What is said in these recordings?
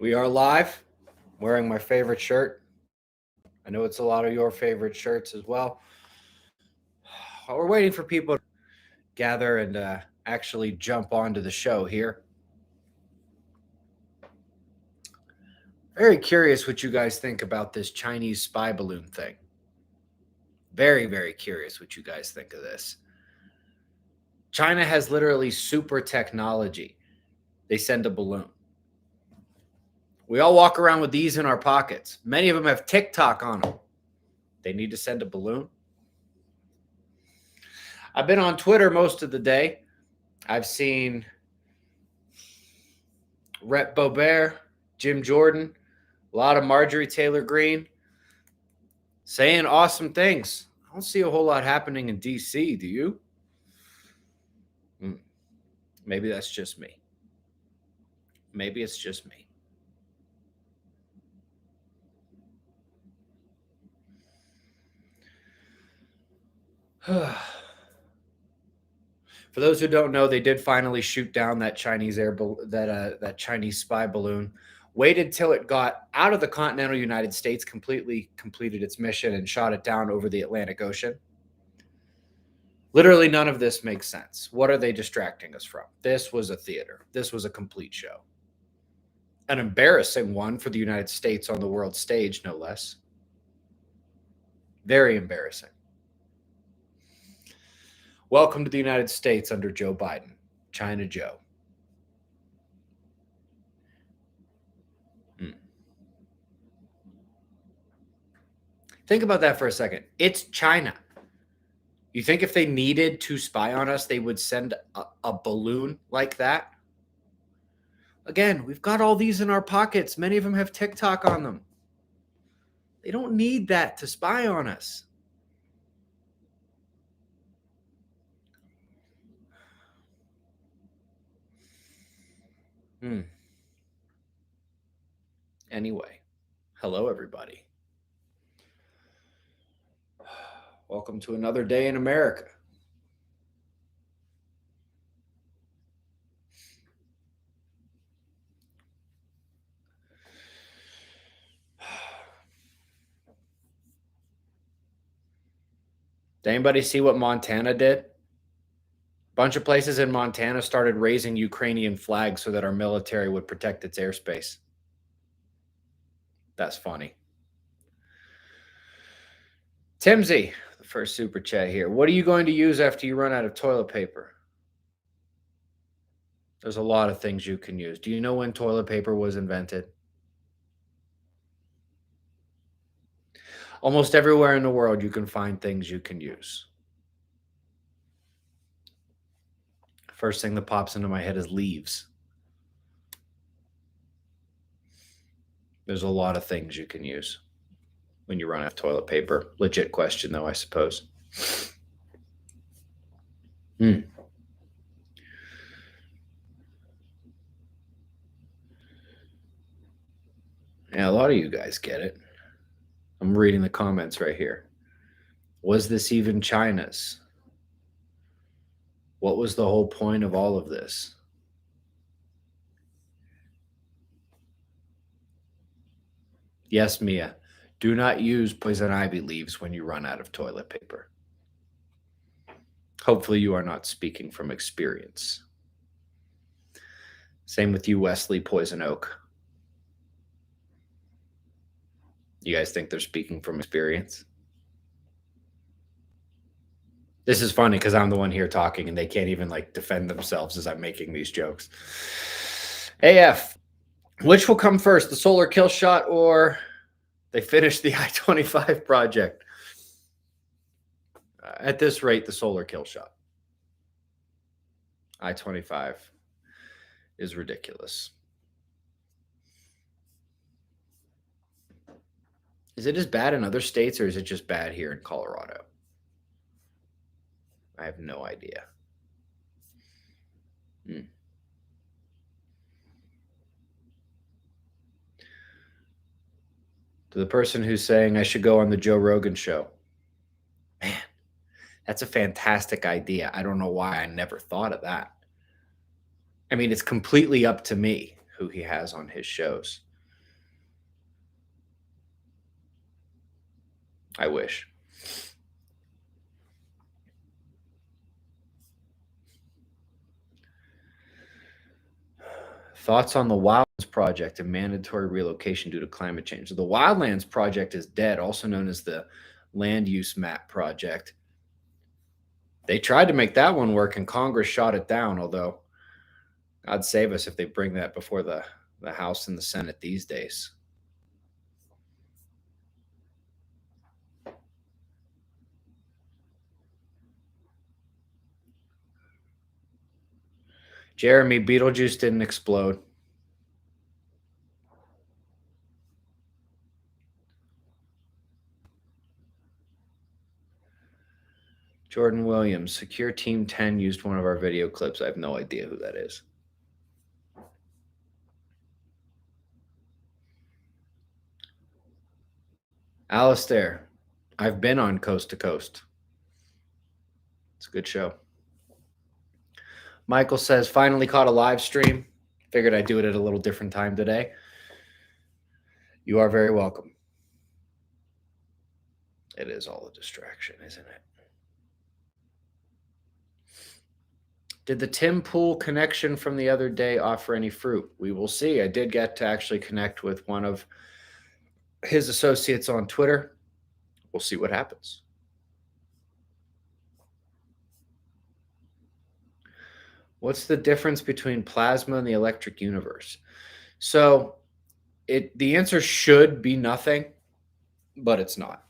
We are live, wearing my favorite shirt. I know it's a lot of your favorite shirts as well. While we're waiting for people to gather and actually jump onto the show here, very curious what you guys think about this Chinese spy balloon thing. Very, very curious what you guys think of this. China has literally super technology. They send a balloon. We all walk around with these in our pockets. Many of them have TikTok on them. They need to send a balloon. I've been on Twitter most of the day. I've seen Rhett Bobert, Jim Jordan, a lot of Marjorie Taylor Greene saying awesome things. I don't see a whole lot happening in D.C., do you? Maybe that's just me. Maybe it's just me. For those who don't know, they did finally shoot down that Chinese that Chinese spy balloon. Waited till it got out of the continental United States, completely completed its mission, and shot it down over the Atlantic Ocean. Literally none of this makes sense. What are they distracting us from? This was a theater. This was a complete show. An embarrassing one for the United States on the world stage, no less. Very embarrassing. Welcome to the United States under Joe Biden, China Joe. Think about that for a second. It's China. You think if they needed to spy on us, they would send a balloon like that? Again, we've got all these in our pockets. Many of them have TikTok on them. They don't need that to spy on us. Anyway, hello, everybody. Welcome to another day in America. Did anybody see what Montana did? A bunch of places in Montana started raising Ukrainian flags so that our military would protect its airspace. That's funny. Timsy, the first super chat here. What are you going to use after you run out of toilet paper? There's a lot of things you can use. Do you know when toilet paper was invented? Almost everywhere in the world, you can find things you can use. First thing that pops into my head is leaves. There's a lot of things you can use when you run out of toilet paper. Legit question, though, I suppose. Yeah, a lot of you guys get it. I'm reading the comments right here. Was this even China's? What was the whole point of all of this? Yes, Mia. Do not use poison ivy leaves when you run out of toilet paper. Hopefully you are not speaking from experience. Same with you, Wesley Poison Oak. You guys think they're speaking from experience? This is funny because I'm the one here talking and they can't even defend themselves as I'm making these jokes. AF, which will come first, the solar kill shot or they finish the I-25 project? At this rate, the solar kill shot. I-25 is ridiculous. Is it as bad in other states or is it just bad here in Colorado? I have no idea. To the person who's saying I should go on the Joe Rogan show. Man, that's a fantastic idea. I don't know why I never thought of that. I mean, it's completely up to me who he has on his shows. I wish. Thoughts on the Wildlands Project and mandatory relocation due to climate change. So the Wildlands Project is dead, also known as the Land Use Map Project. They tried to make that one work and Congress shot it down, although God save us if they bring that before the House and the Senate these days. Jeremy, Beetlejuice didn't explode. Jordan Williams, Secure Team 10 used one of our video clips. I have no idea who that is. Alistair, I've been on Coast to Coast. It's a good show. Michael says, finally caught a live stream. Figured I'd do it at a little different time today. You are very welcome. It is all a distraction, isn't it? Did the Tim Pool connection from the other day offer any fruit? We will see. I did get to actually connect with one of his associates on Twitter. We'll see what happens. What's the difference between plasma and the electric universe? So the answer should be nothing, but it's not.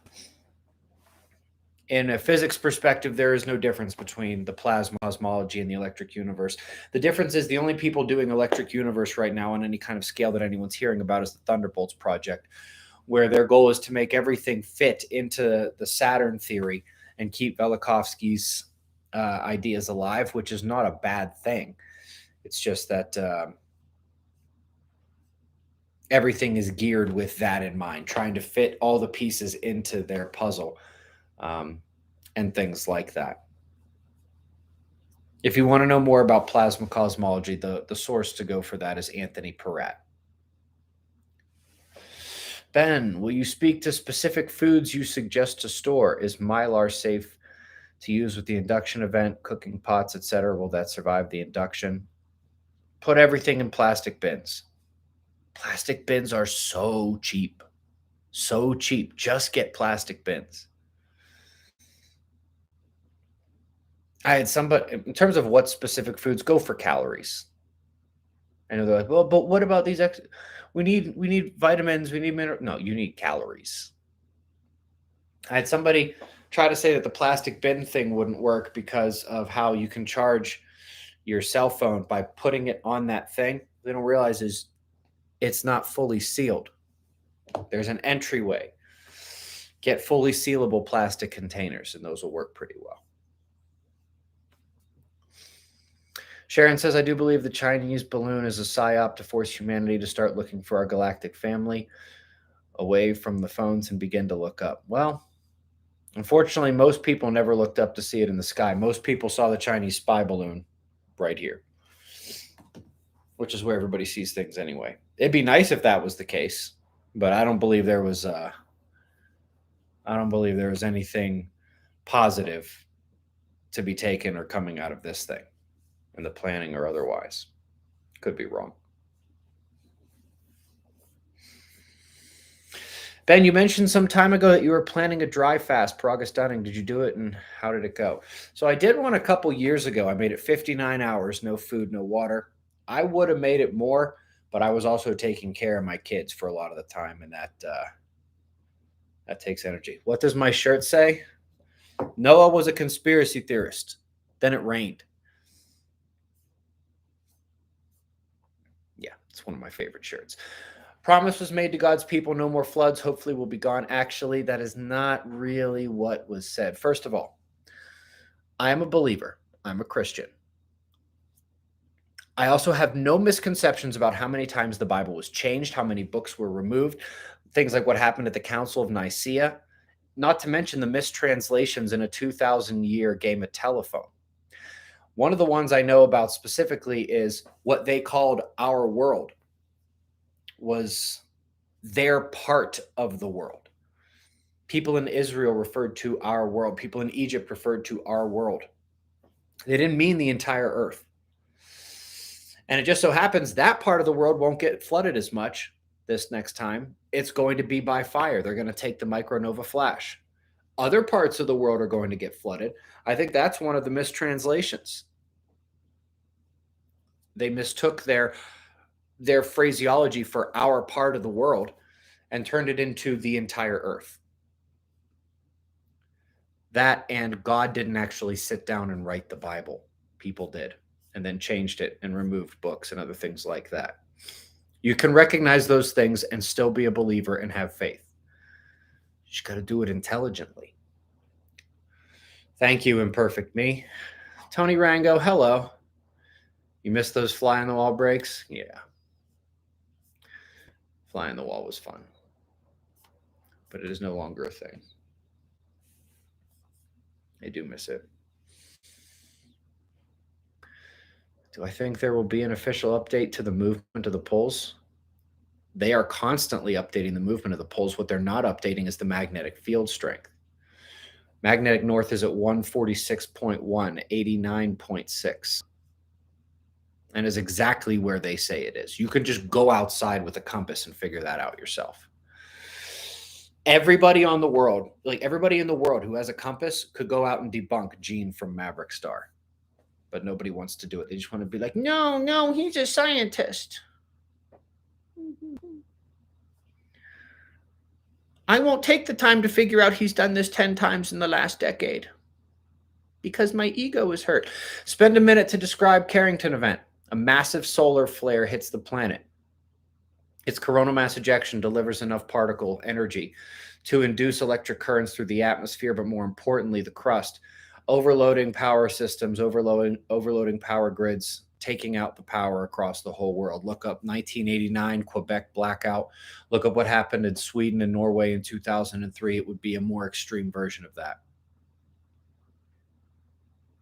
In a physics perspective, there is no difference between the plasma cosmology and the electric universe. The difference is the only people doing electric universe right now on any kind of scale that anyone's hearing about is the Thunderbolts project, where their goal is to make everything fit into the Saturn theory and keep Velikovsky's ideas alive, which is not a bad thing. It's just that everything is geared with that in mind, trying to fit all the pieces into their puzzle. And things like that. If you want to know more about plasma cosmology, the source to go for that is Anthony Peratt. Ben, will you speak to specific foods you suggest to store? Is Mylar safe to use with the induction event, cooking pots, etc.? Will that survive the induction? Put everything in plastic bins. Plastic bins are so cheap. So cheap. Just get plastic bins. I had somebody in terms of what specific foods go for calories. I know they're like, well, but what about these? We need vitamins. We need minerals. No, you need calories. I had somebody try to say that the plastic bin thing wouldn't work because of how you can charge your cell phone by putting it on that thing. They don't realize is it's not fully sealed. There's an entryway. Get fully sealable plastic containers, and those will work pretty well. Sharon says, I do believe the Chinese balloon is a psyop to force humanity to start looking for our galactic family away from the phones and begin to look up. Well, unfortunately, most people never looked up to see it in the sky. Most people saw the Chinese spy balloon right here, which is where everybody sees things anyway. It'd be nice if that was the case, but I don't believe there was anything positive to be taken or coming out of this thing in the planning or otherwise. Could be wrong. Ben, you mentioned some time ago that you were planning a dry fast per August Dunning. Did you do it, and how did it go? So I did one a couple years ago. I made it 59 hours, no food, no water. I would have made it more, but I was also taking care of my kids for a lot of the time, and that takes energy. What does my shirt say? Noah was a conspiracy theorist. Then it rained. Yeah, it's one of my favorite shirts. Promise was made to God's people, no more floods. Hopefully we'll be gone. Actually, that is not really what was said. First of all, I am a believer. I'm a Christian. I also have no misconceptions about how many times the Bible was changed, how many books were removed, things like what happened at the Council of Nicaea, not to mention the mistranslations in a 2,000-year game of telephone. One of the ones I know about specifically is what they called our world was their part of the world. People in Israel referred to our world. People in Egypt referred to our world. They didn't mean the entire earth. And it just so happens that part of the world won't get flooded as much this next time. It's going to be by fire. They're going to take the micronova flash. Other parts of the world are going to get flooded. I think that's one of the mistranslations. They mistook their phraseology for our part of the world and turned it into the entire earth. That, and God didn't actually sit down and write the Bible. People did, and then changed it and removed books and other things like that. You can recognize those things and still be a believer and have faith. You just got to do it intelligently. Thank you, Imperfect Me. Tony Rango, hello. You missed those fly on the wall breaks? Yeah. Fly on the wall was fun, but it is no longer a thing. I do miss it. Do I think there will be an official update to the movement of the poles? They are constantly updating the movement of the poles. What they're not updating is the magnetic field strength. Magnetic north is at 146.1, 89.6. And is exactly where they say it is. You could just go outside with a compass and figure that out yourself. Everybody in the world who has a compass could go out and debunk Gene from Maverick Star. But nobody wants to do it. They just want to be like, no, he's a scientist. I won't take the time to figure out he's done this 10 times in the last decade because my ego is hurt. Spend a minute to describe Carrington event. A massive solar flare hits the planet. Its coronal mass ejection delivers enough particle energy to induce electric currents through the atmosphere, but more importantly, the crust, overloading power systems, overloading power grids, taking out the power across the whole world. Look up 1989 Quebec blackout. Look up what happened in Sweden and Norway in 2003. It would be a more extreme version of that.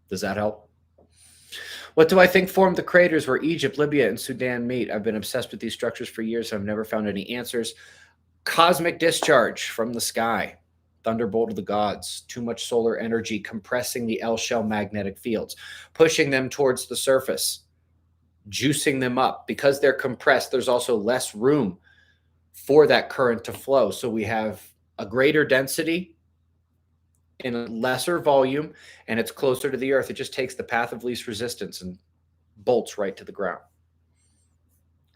Does that help? What do I think formed the craters where Egypt, Libya, and Sudan meet? I've been obsessed with these structures for years. I've never found any answers. Cosmic discharge from the sky. Thunderbolt of the gods. Too much solar energy compressing the L-shell magnetic fields, pushing them towards the surface, juicing them up. Because they're compressed, there's also less room for that current to flow. So we have a greater density in a lesser volume, and it's closer to the earth. It just takes the path of least resistance and bolts right to the ground.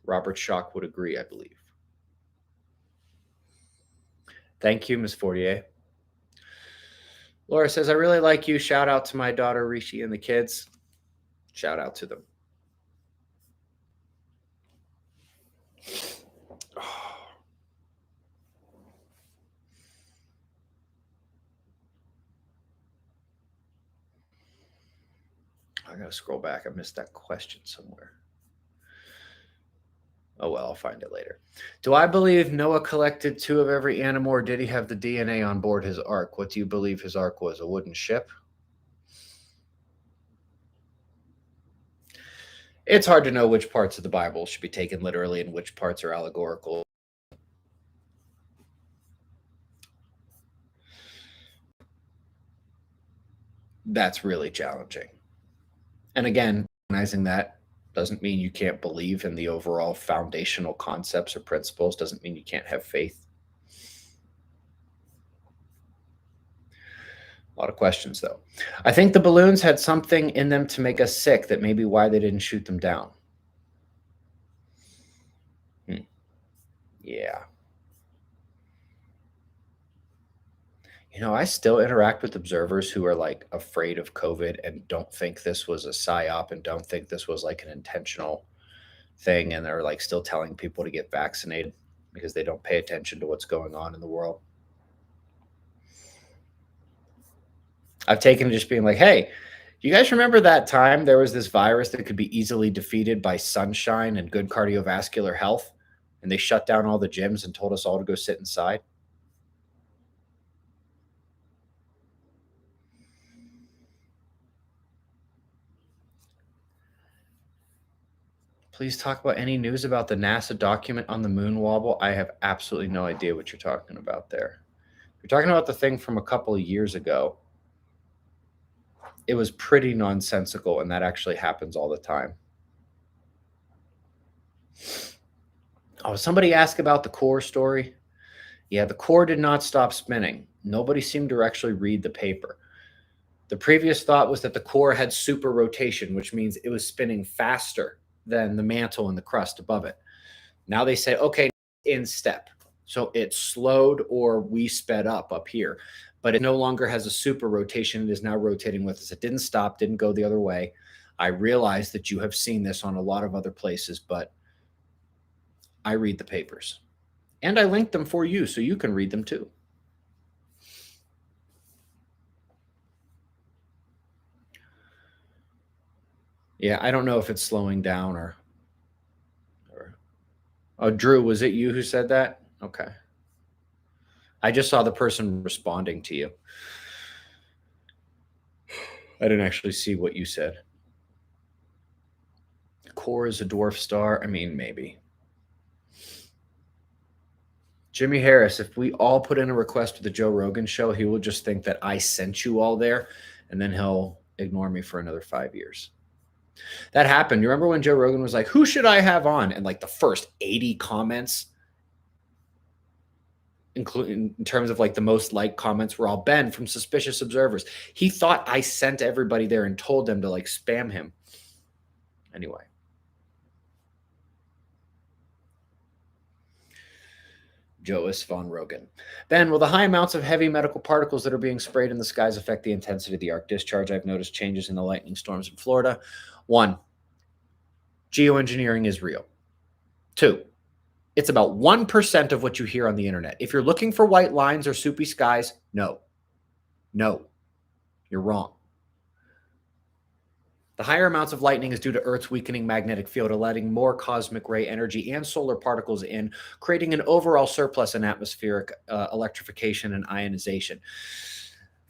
Robert Schoch would agree, I believe. Thank you, Ms. Fortier. Laura says, I really like you. Shout out to my daughter, Rishi, and the kids. Shout out to them. I got to scroll back. I missed that question somewhere. Oh, well, I'll find it later. Do I believe Noah collected 2 of every animal, or did he have the DNA on board his ark? What do you believe his ark was? A wooden ship? It's hard to know which parts of the Bible should be taken literally and which parts are allegorical. That's really challenging. And again, recognizing that doesn't mean you can't believe in the overall foundational concepts or principles, doesn't mean you can't have faith. A lot of questions, though. I think the balloons had something in them to make us sick. That may be why they didn't shoot them down. Yeah. You know, I still interact with observers who are like afraid of COVID and don't think this was a psyop and don't think this was like an intentional thing. And they're like still telling people to get vaccinated because they don't pay attention to what's going on in the world. I've taken to just being like, hey, you guys remember that time there was this virus that could be easily defeated by sunshine and good cardiovascular health? And they shut down all the gyms and told us all to go sit inside? Please talk about any news about the NASA document on the moon wobble. I have absolutely no idea what you're talking about there. You're talking about the thing from a couple of years ago. It was pretty nonsensical, and that actually happens all the time. Oh, somebody asked about the core story. Yeah, the core did not stop spinning. Nobody seemed to actually read the paper. The previous thought was that the core had super rotation, which means it was spinning faster than the mantle and the crust above it. Now they say, okay, in step. So it slowed or we sped up here, but it no longer has a super rotation. It is now rotating with us. It didn't stop, didn't go the other way. I realize that you have seen this on a lot of other places, but I read the papers and I link them for you so you can read them too. Yeah, I don't know if it's slowing down or oh, Drew, was it you who said that? Okay. I just saw the person responding to you. I didn't actually see what you said. Core is a dwarf star. I mean, maybe. Jimmy Harris, if we all put in a request for the Joe Rogan show, he will just think that I sent you all there, and then he'll ignore me for another 5 years. That happened. You remember when Joe Rogan was like, who should I have on? And like the first 80 comments, including in terms of like the most liked comments, were all Ben from Suspicious Observers. He thought I sent everybody there and told them to like spam him. Anyway. Joas von Rogan. Ben, will the high amounts of heavy medical particles that are being sprayed in the skies affect the intensity of the arc discharge? I've noticed changes in the lightning storms in Florida. 1, geoengineering is real. 2, it's about 1% of what you hear on the internet. If you're looking for white lines or soupy skies, no, you're wrong. The higher amounts of lightning is due to Earth's weakening magnetic field, letting more cosmic ray energy and solar particles in, creating an overall surplus in atmospheric electrification and ionization.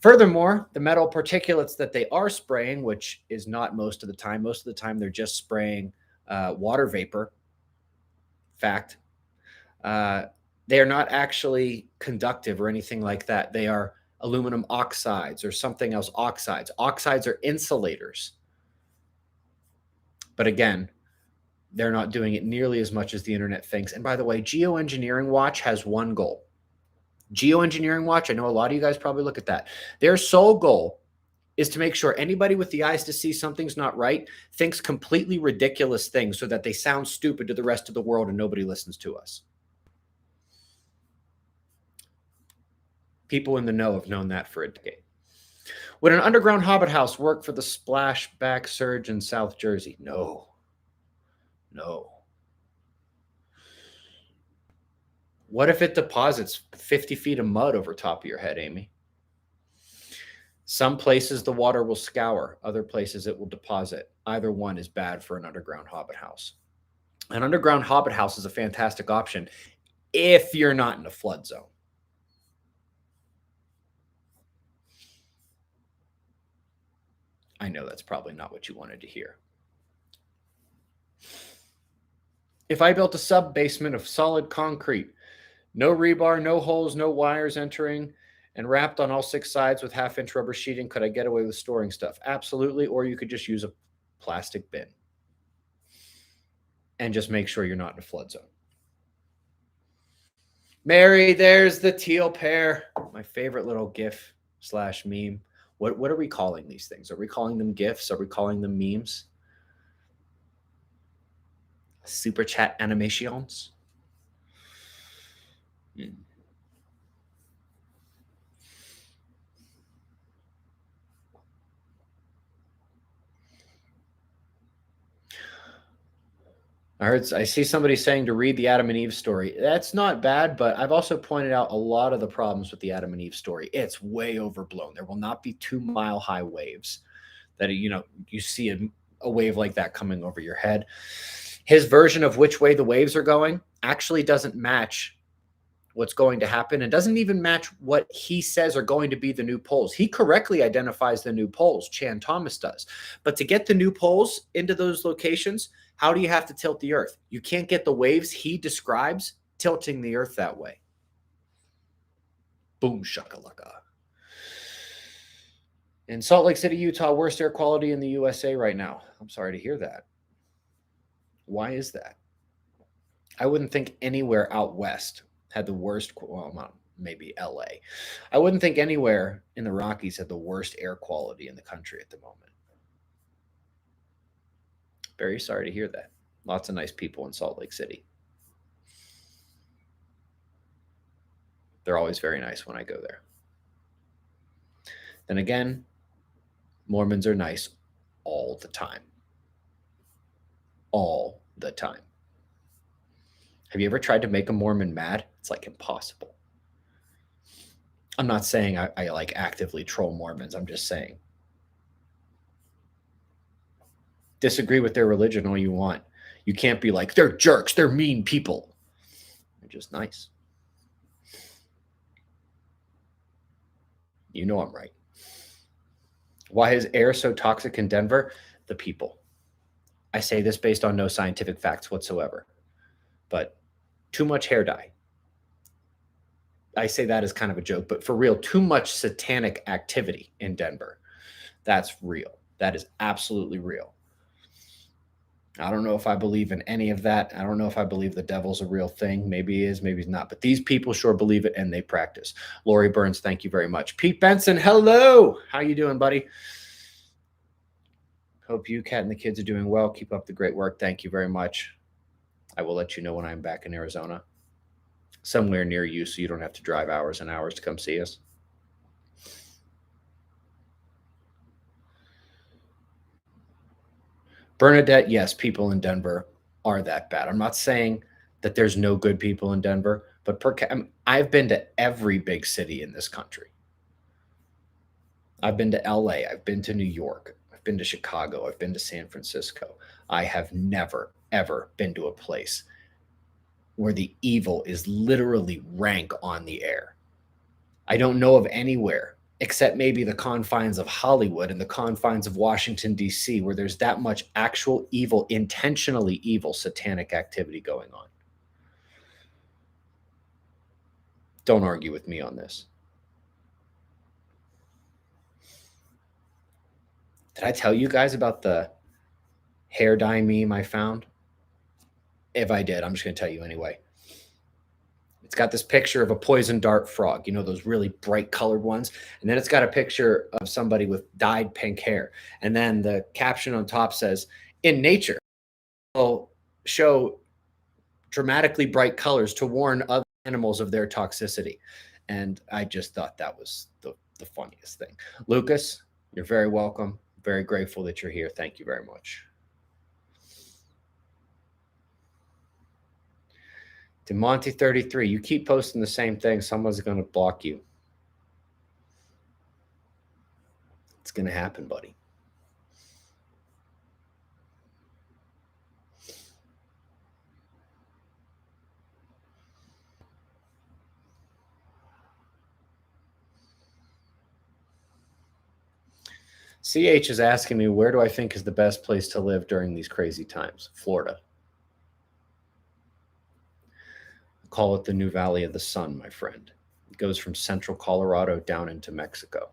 Furthermore, the metal particulates that they are spraying, which is not most of the time they're just spraying water vapor. Fact. They are not actually conductive or anything like that. They are aluminum oxides or something else oxides. Oxides are insulators. But again, they're not doing it nearly as much as the internet thinks. And by the way, Geoengineering Watch has one goal. Geoengineering Watch, I know a lot of you guys probably look at that. Their sole goal is to make sure anybody with the eyes to see something's not right thinks completely ridiculous things so that they sound stupid to the rest of the world and nobody listens to us. People in the know have known that for a decade. Would an underground hobbit house work for the splashback surge in South Jersey? No. What if it deposits 50 feet of mud over top of your head, Amy? Some places the water will scour, other places it will deposit. Either one is bad for an underground hobbit house. An underground hobbit house is a fantastic option if you're not in a flood zone. I know that's probably not what you wanted to hear. If I built a sub-basement of solid concrete, no rebar, no holes, no wires entering, and wrapped on all 6 sides with half-inch rubber sheeting, could I get away with storing stuff? Absolutely, or you could just use a plastic bin and just make sure you're not in a flood zone. Mary, there's the teal pair. My favorite little GIF / meme. What are we calling these things? Are we calling them GIFs? Are we calling them memes? Super chat animations? I see somebody saying to read the Adam and Eve story. That's not bad, but I've also pointed out a lot of the problems with the Adam and Eve story. It's way overblown. There will not be 2-mile-high waves that, you see a wave like that coming over your head. His version of which way the waves are going actually doesn't match what's going to happen and doesn't even match what he says are going to be the new poles. He correctly identifies the new poles. Chan Thomas does. But to get the new poles into those locations, how do you have to tilt the earth? You can't get the waves he describes tilting the earth that way. Boom shakalaka. In Salt Lake City, Utah, worst air quality in the USA right now. I'm sorry to hear that. Why is that? I wouldn't think anywhere out west had the worst, well, maybe LA. I wouldn't think anywhere in the Rockies had the worst air quality in the country at the moment. Very sorry to hear that. Lots of nice people in Salt Lake City. They're always very nice when I go there. Then again, Mormons are nice all the time. All the time. Have you ever tried to make a Mormon mad? It's like impossible. I'm not saying I like actively troll Mormons. I'm just saying. Disagree with their religion all you want. You can't be like, they're jerks, they're mean people. They're just nice. You know I'm right. Why is air so toxic in Denver? The people. I say this based on no scientific facts whatsoever. But too much hair dye. I say that as kind of a joke, but for real, too much satanic activity in Denver. That's real. That is absolutely real. I don't know if I believe in any of that. I don't know if I believe the devil's a real thing. Maybe he is, maybe he's not. But these people sure believe it and they practice. Lori Burns, thank you very much. Pete Benson, hello. How you doing, buddy? Hope you, Kat, and the kids are doing well. Keep up the great work. Thank you very much. I will let you know when I'm back in Arizona, somewhere near you, so you don't have to drive hours and hours to come see us. Bernadette, yes, people in Denver are that bad. I'm not saying that there's no good people in Denver, but I've been to every big city in this country. I've been to LA, I've been to New York, I've been to Chicago, I've been to San Francisco. I have never, ever been to a place where the evil is literally rank on the air. I don't know of anywhere except maybe the confines of Hollywood and the confines of Washington, D.C., where there's that much actual evil, intentionally evil, satanic activity going on. Don't argue with me on this. Did I tell you guys about the hair dye meme I found? If I did, I'm just going to tell you anyway. It's got this picture of a poison dart frog, you know, those really bright colored ones. And then it's got a picture of somebody with dyed pink hair. And then the caption on top says, in nature, will show dramatically bright colors to warn other animals of their toxicity. And I just thought that was the funniest thing. Lucas, you're very welcome. Very grateful that you're here. Thank you very much. DeMonte 33, you keep posting the same thing, someone's going to block you. It's going to happen, buddy. CH is asking me, where do I think is the best place to live during these crazy times? Florida. Call it the new Valley of the Sun, my friend. It goes from central Colorado down into Mexico.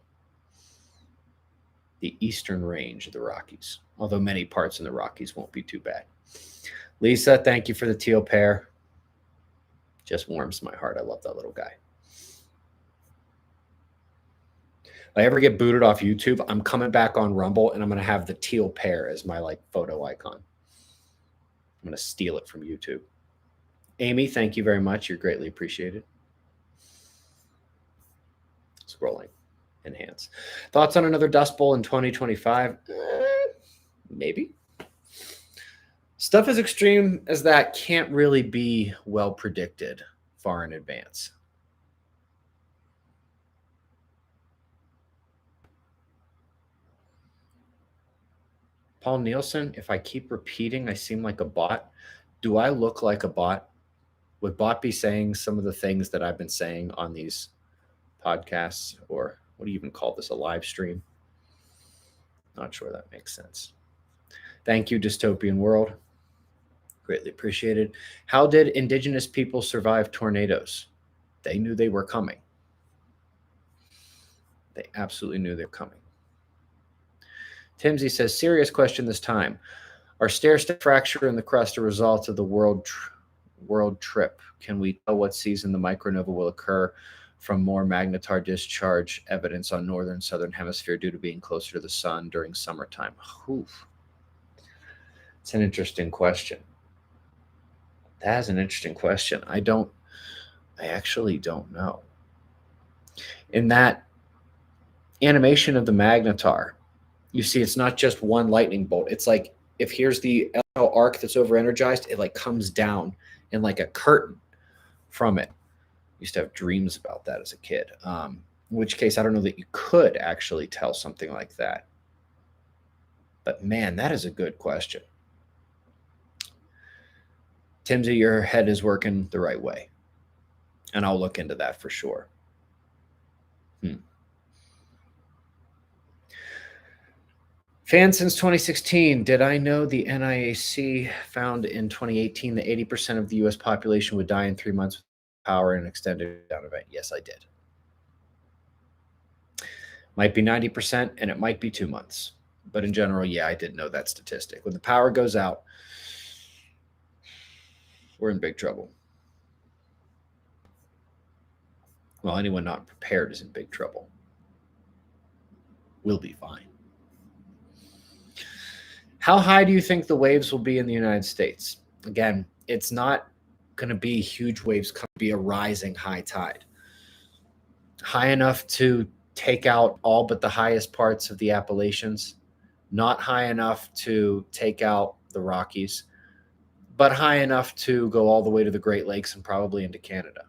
The eastern range of the Rockies, although many parts in the Rockies won't be too bad. Lisa, thank you for the teal pear. Just warms my heart. I love that little guy. If I ever get booted off YouTube, I'm coming back on Rumble and I'm going to have the teal pear as my photo icon. I'm going to steal it from YouTube. Amy, thank you very much. You're greatly appreciated. Scrolling. Enhance. Thoughts on another Dust Bowl in 2025? Maybe. Stuff as extreme as that can't really be well predicted far in advance. Paul Nielsen, if I keep repeating, I seem like a bot. Do I look like a bot? Would bot be saying some of the things that I've been saying on these podcasts, or what do you even call this, a live stream? Not sure that makes sense. Thank you, Dystopian World. Greatly appreciated. How did indigenous people survive tornadoes? They knew they were coming. They absolutely knew they were coming. Timsy says, serious question this time. Are stair-step fracture in the crust a result of the world trip? Can we tell what season the micronova will occur from more magnetar discharge evidence on northern southern hemisphere due to being closer to the sun during summertime? Oof. It's an interesting question. That is an interesting question. I actually don't know. In that animation of the magnetar, you see it's not just one lightning bolt. It's like, if here's the arc that's over energized, it like comes down in like a curtain from it. I used to have dreams about that as a kid. In which case, I don't know that you could actually tell something like that. But man, that is a good question. Timsy, your head is working the right way. And I'll look into that for sure. Fan since 2016. Did I know the NIAC found in 2018 that 80% of the U.S. population would die in 3 months with power in an extended down event? Yes, I did. Might be 90%, and it might be 2 months. But in general, yeah, I did know that statistic. When the power goes out, we're in big trouble. Well, anyone not prepared is in big trouble. We'll be fine. How high do you think the waves will be in the United States? Again, it's not going to be huge waves. It's going to be a rising high tide. High enough to take out all but the highest parts of the Appalachians. Not high enough to take out the Rockies, but high enough to go all the way to the Great Lakes and probably into Canada.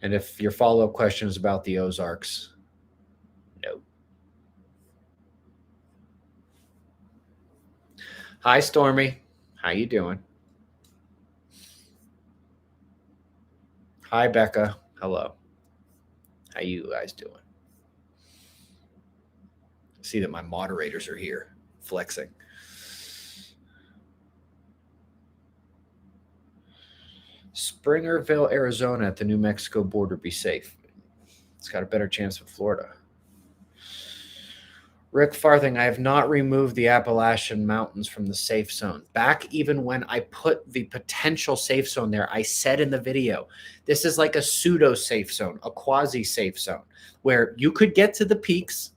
And if your follow-up question is about the Ozarks, no. Hi, Stormy. How you doing? Hi, Becca. Hello. How you guys doing? See that my moderators are here flexing. Springerville, Arizona at the New Mexico border. Be safe. It's got a better chance of Florida. Rick Farthing, I have not removed the Appalachian Mountains from the safe zone. Back even when I put the potential safe zone there, I said in the video, this is like a pseudo safe zone, a quasi safe zone, where you could get to the peaks,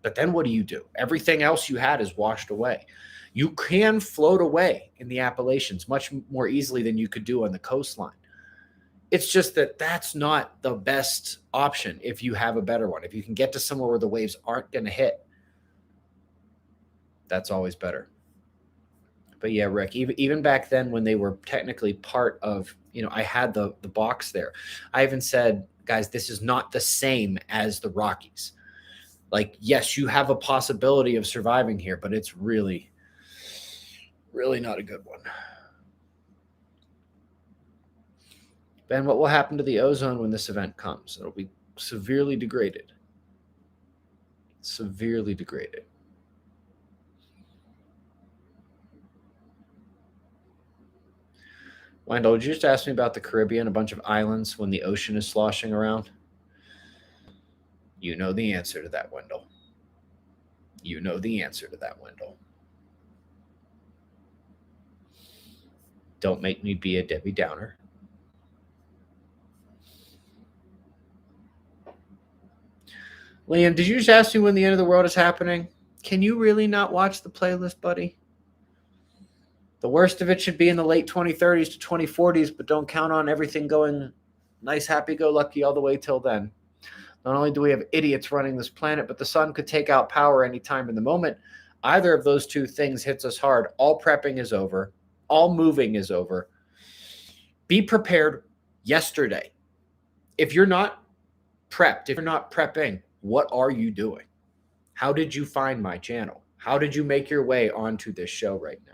but then what do? Everything else you had is washed away. You can float away in the Appalachians much more easily than you could do on the coastline. It's just that that's not the best option if you have a better one. If you can get to somewhere where the waves aren't going to hit, that's always better. But yeah, Rick, even back then when they were technically part of, I had the box there. I even said, guys, this is not the same as the Rockies. Like, yes, you have a possibility of surviving here, but it's really, really not a good one. Ben, what will happen to the ozone when this event comes? It'll be severely degraded. Severely degraded. Wendell, did you just ask me about the Caribbean, a bunch of islands when the ocean is sloshing around? You know the answer to that, Wendell. You know the answer to that, Wendell. Don't make me be a Debbie Downer. Liam, did you just ask me when the end of the world is happening? Can you really not watch the playlist, buddy? The worst of it should be in the late 2030s to 2040s, but don't count on everything going nice, happy-go-lucky all the way till then. Not only do we have idiots running this planet, but the sun could take out power anytime in the moment. Either of those two things hits us hard. All prepping is over. All moving is over. Be prepared yesterday. If you're not prepped, if you're not prepping, what are you doing? How did you find my channel? How did you make your way onto this show right now?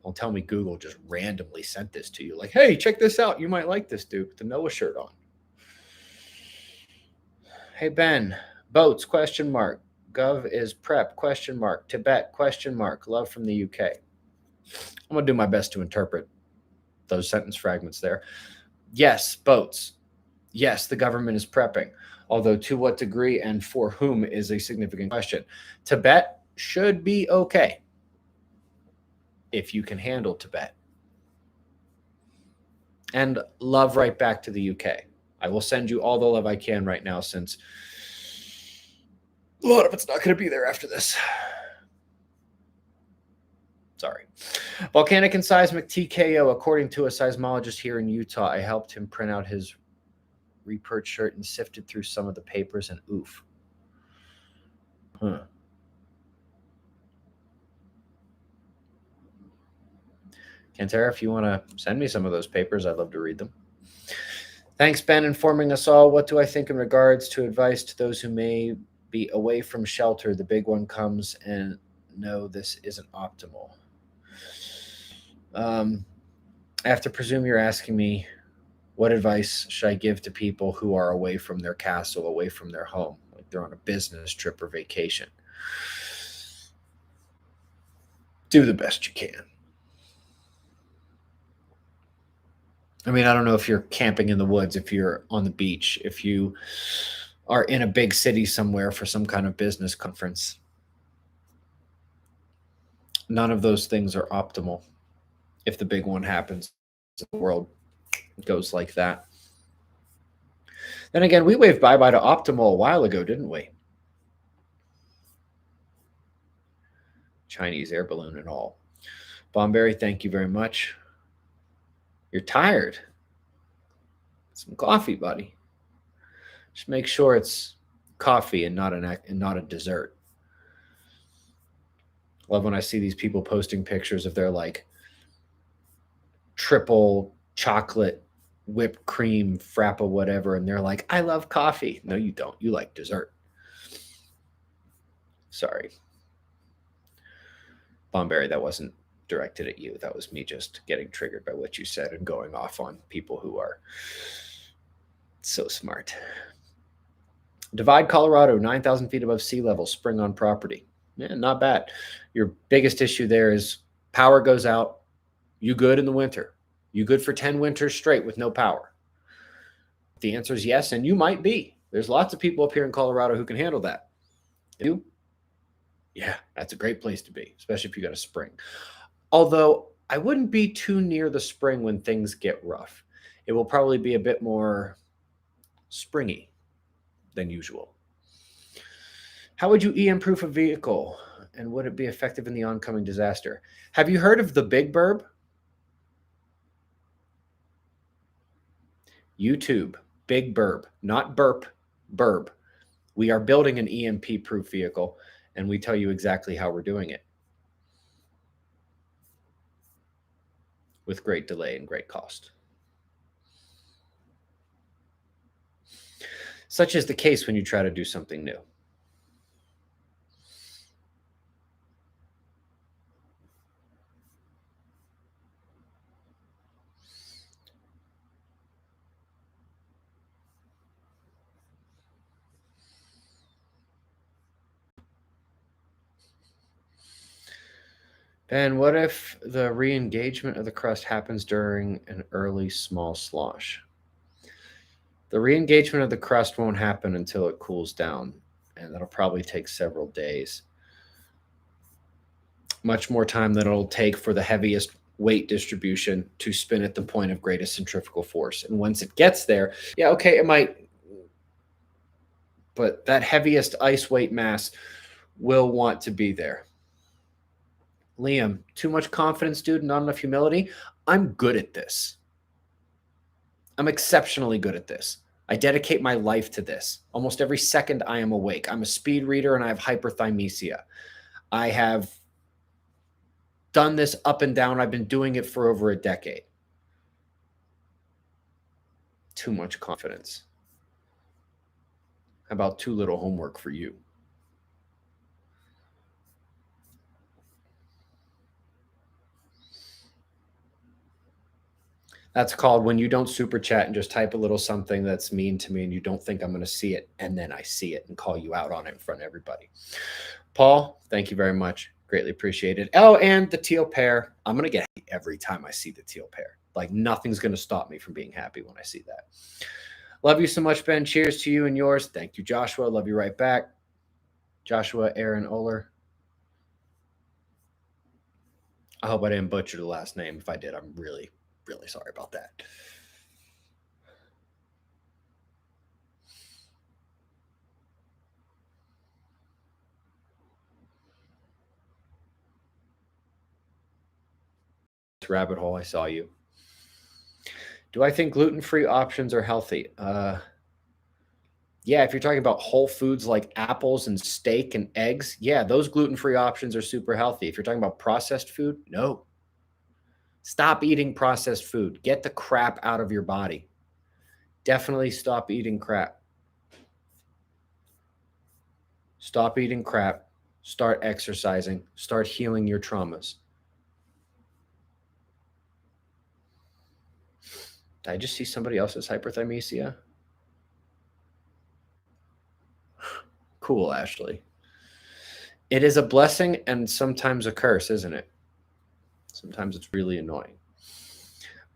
Don't tell me Google just randomly sent this to you. Like, hey, check this out. You might like this dude with the Noah shirt on. Hey, Ben. Boats, question mark. Gov is prep, question mark. Tibet, question mark. Love from the UK. I'm going to do my best to interpret those sentence fragments there. Yes, boats. Yes, the government is prepping, although to what degree and for whom is a significant question. Tibet should be okay if you can handle Tibet. And love right back to the UK. I will send you all the love I can right now since a lot of it's not going to be there after this. Sorry. Volcanic and seismic TKO. According to a seismologist here in Utah, I helped him print out his repurchased shirt and sifted through some of the papers and oof. Huh. Kantara, if you want to send me some of those papers, I'd love to read them. Thanks, Ben, informing us all. What do I think in regards to advice to those who may be away from shelter? The big one comes and no, this isn't optimal. I have to presume you're asking me what advice should I give to people who are away from their castle, away from their home, like they're on a business trip or vacation. Do the best you can. I mean, I don't know if you're camping in the woods, if you're on the beach, if you are in a big city somewhere for some kind of business conference. None of those things are optimal if the big one happens. The world goes like that. Then again, we waved bye-bye to optimal a while ago, didn't we? Chinese air balloon and all. Bomberry, thank you very much. You're tired. Some coffee, buddy. Just make sure it's coffee and not a dessert. Love when I see these people posting pictures of their like triple chocolate whipped cream frappa whatever, and they're like, I love coffee. No, you don't. You like dessert. Sorry. Bomberry, that wasn't directed at you. That was me just getting triggered by what you said and going off on people who are so smart. Divide, Colorado, 9,000 feet above sea level, spring on property. Yeah, not bad. Your biggest issue there is power goes out. You good in the winter? You good for 10 winters straight with no power? The answer is yes, and you might be. There's lots of people up here in Colorado who can handle that. You? Yeah, that's a great place to be, especially if you got a spring. Although I wouldn't be too near the spring when things get rough. It will probably be a bit more springy than usual. How would you EM-proof a vehicle, and would it be effective in the oncoming disaster? Have you heard of the Big Burb? YouTube, Big Burb, not burp, burb. We are building an EMP-proof vehicle, and we tell you exactly how we're doing it with great delay and great cost. Such is the case when you try to do something new. Ben, what if the re-engagement of the crust happens during an early small slosh? The re-engagement of the crust won't happen until it cools down, and that'll probably take several days. Much more time than it'll take for the heaviest weight distribution to spin at the point of greatest centrifugal force. And once it gets there, yeah, okay, it might, but that heaviest ice weight mass will want to be there. Liam, too much confidence, dude, not enough humility. I'm good at this. I'm exceptionally good at this. I dedicate my life to this. Almost every second I am awake. I'm a speed reader and I have hyperthymesia. I have done this up and down. I've been doing it for over a decade. Too much confidence. How about too little homework for you? That's called when you don't super chat and just type a little something that's mean to me and you don't think I'm going to see it, and then I see it and call you out on it in front of everybody. Paul, thank you very much. Greatly appreciated. Oh, and the teal pair. I'm going to get happy every time I see the teal pair. Like nothing's going to stop me from being happy when I see that. Love you so much, Ben. Cheers to you and yours. Thank you, Joshua. Love you right back. Joshua Aaron Oler. I hope I didn't butcher the last name. If I did, I'm really, really sorry about that. Rabbit hole, I saw you. Do I think gluten-free options are healthy? Yeah, if you're talking about whole foods like apples and steak and eggs, yeah, those gluten-free options are super healthy. If you're talking about processed food, no. Stop eating processed food. Get the crap out of your body. Definitely stop eating crap. Stop eating crap. Start exercising. Start healing your traumas. Did I just see somebody else's hyperthymesia? Cool, Ashley. It is a blessing and sometimes a curse, isn't it? Sometimes it's really annoying.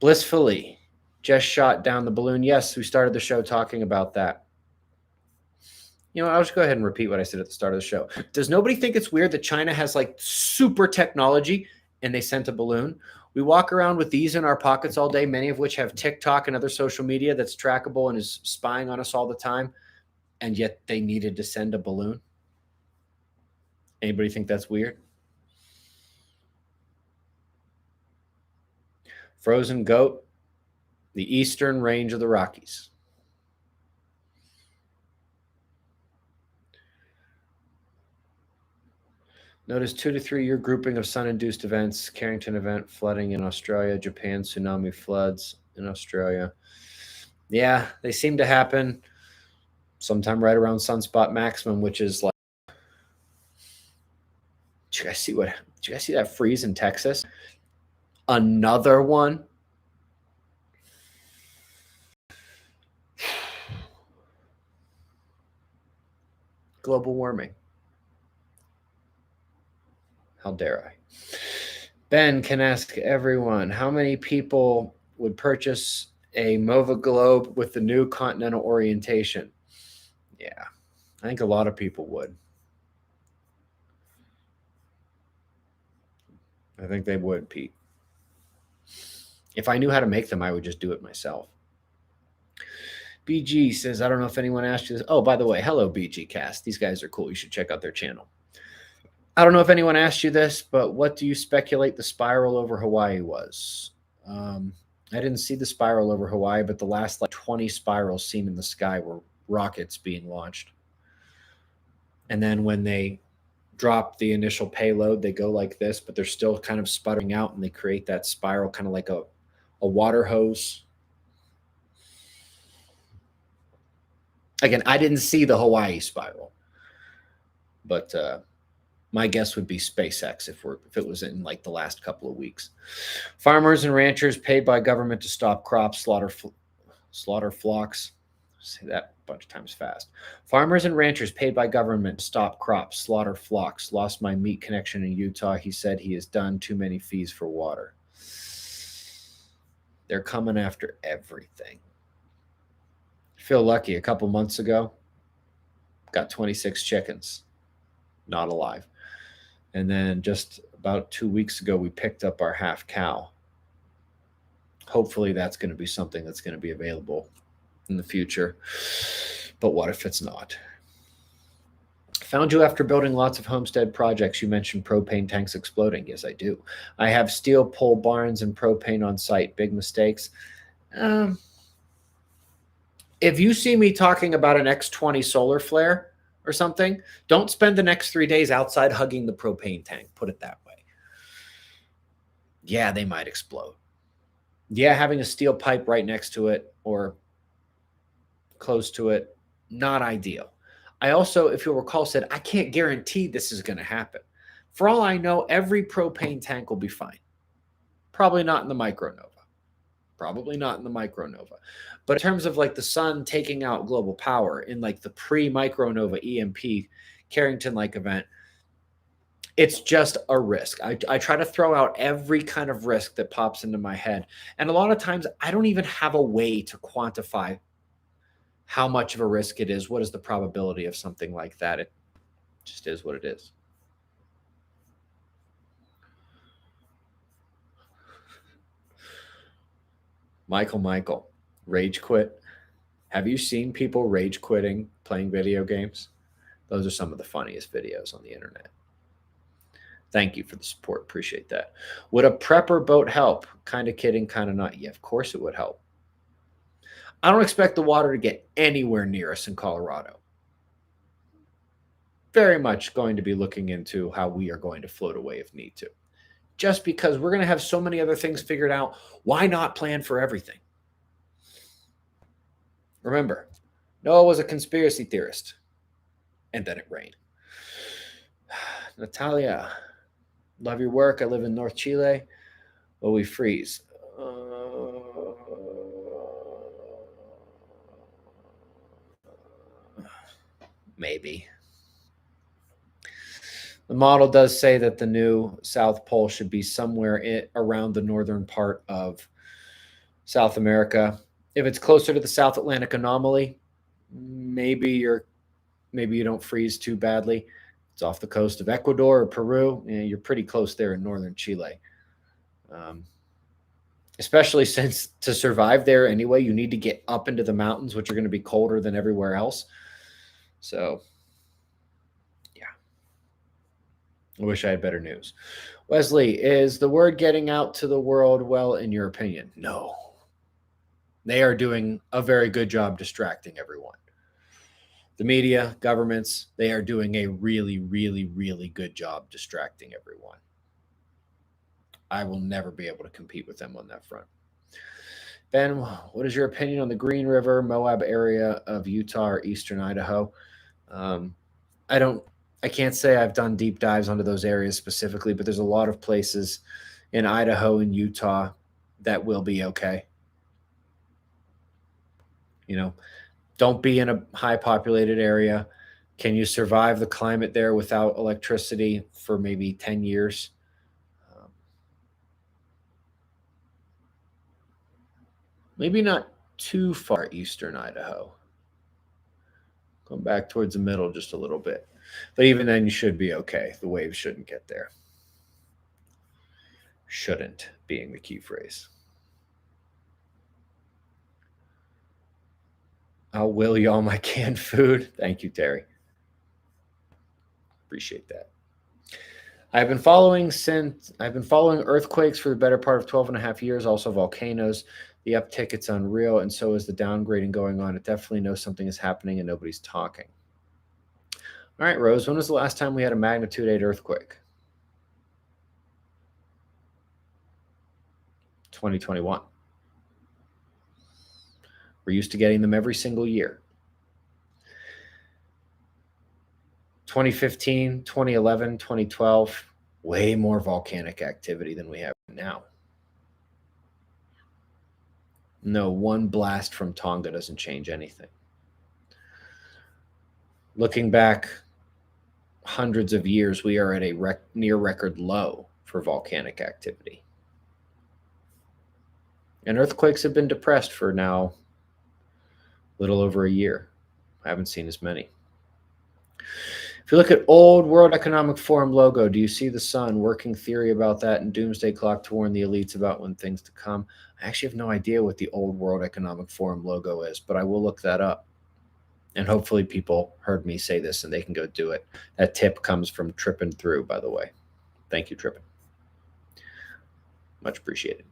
Blissfully just shot down the balloon. Yes, we started the show talking about that. You know, I'll just go ahead and repeat what I said at the start of the show. Does nobody think it's weird that China has like super technology and they sent a balloon? We walk around with these in our pockets all day, many of which have TikTok and other social media that's trackable and is spying on us all the time, and yet they needed to send a balloon. Anybody think that's weird? Frozen goat, the eastern range of the Rockies. Notice 2 to 3 year grouping of sun-induced events, Carrington event, flooding in Australia, Japan, tsunami floods in Australia. Yeah, they seem to happen sometime right around sunspot maximum, which is like, did you guys see that freeze in Texas? Another one. Global warming. How dare I? Ben can ask everyone, how many people would purchase a MOVA globe with the new continental orientation? Yeah, I think a lot of people would. I think they would, Pete. If I knew how to make them, I would just do it myself. BG says, I don't know if anyone asked you this. Oh, by the way, hello, BG Cast. These guys are cool. You should check out their channel. I don't know if anyone asked you this, but what do you speculate the spiral over Hawaii was? I didn't see the spiral over Hawaii, but the last like 20 spirals seen in the sky were rockets being launched. And then when they drop the initial payload, they go like this, but they're still kind of sputtering out and they create that spiral kind of like a water hose. Again, I didn't see the Hawaii spiral, but my guess would be SpaceX if it was in like the last couple of weeks. Farmers and ranchers paid by government to stop crops, slaughter flocks. Say that a bunch of times fast. Farmers and ranchers paid by government to stop crops, slaughter flocks. Lost my meat connection in Utah. He said he has done too many fees for water. They're coming after everything. I feel lucky. A couple months ago, got 26 chickens, not alive. And then just about 2 weeks ago, we picked up our half cow. Hopefully that's going to be something that's going to be available in the future. But what if it's not? Found you after building lots of homestead projects. You mentioned propane tanks exploding. Yes, I do. I have steel pole barns and propane on site. Big mistakes. If you see me talking about an X20 solar flare or something, don't spend the next 3 days outside hugging the propane tank. Put it that way. Yeah, they might explode. Yeah, having a steel pipe right next to it or close to it, not ideal. I also, if you'll recall, said I can't guarantee this is going to happen. For all I know, every propane tank will be fine. Probably not in the micronova. Probably not in the micronova. But in terms of like the sun taking out global power in like the pre-micronova EMP Carrington-like event, It's just a risk. I try to throw out every kind of risk that pops into my head. And a lot of times I don't even have a way to quantify how much of a risk it is. What is the probability of something like that? It just is what it is. Michael, rage quit. Have you seen people rage quitting playing video games? Those are some of the funniest videos on the internet. Thank you for the support. Appreciate that. Would a prepper boat help? Kind of kidding, kind of not. Yeah, of course it would help. I don't expect the water to get anywhere near us in Colorado. Very much going to be looking into how we are going to float away if need to. Just because we're going to have so many other things figured out, why not plan for everything? Remember, Noah was a conspiracy theorist. And then it rained. Natalia, love your work. I live in North Chile. Will we freeze? Maybe. The model does say that the new South Pole should be somewhere around the northern part of South America. If it's closer to the South Atlantic anomaly, maybe you don't freeze too badly. It's off the coast of Ecuador or Peru. You're pretty close there in northern Chile. Especially since to survive there anyway, you need to get up into the mountains, which are going to be colder than everywhere else. So, yeah. I wish I had better news. Wesley, is the word getting out to the world well, in your opinion? No. They are doing a very good job distracting everyone. The media, governments, they are doing a really, really, really good job distracting everyone. I will never be able to compete with them on that front. Ben, what is your opinion on the Green River, Moab area of Utah or eastern Idaho? Um, I don't, I can't say I've done deep dives onto those areas specifically, but there's a lot of places in Idaho and Utah that will be okay. You know, don't be in a high populated area. Can you survive the climate there without electricity for maybe 10 years? Um, Maybe not too far eastern Idaho. Going back towards the middle just a little bit. But even then, you should be okay. The waves shouldn't get there. Shouldn't being the key phrase. I'll will you all my canned food. Thank you, Terry. Appreciate that. I've been following earthquakes for the better part of 12 and a half years, also volcanoes. The uptick, it's unreal, and so is the downgrading going on. It definitely knows something is happening and nobody's talking. All right, Rose, when was the last time we had a magnitude 8 earthquake? 2021. We're used to getting them every single year. 2015, 2011, 2012, way more volcanic activity than we have now. No, one blast from Tonga doesn't change anything. Looking back hundreds of years, we are at a near record low for volcanic activity. And earthquakes have been depressed for now a little over a year. I haven't seen as many. If you look at old World Economic Forum logo, do you see the sun? Working theory about that and doomsday clock to warn the elites about when things to come. I actually have no idea what the old World Economic Forum logo is, but I will look that up. And hopefully people heard me say this and they can go do it. That tip comes from Trippin' Through, by the way. Thank you, Trippin'. Much appreciated.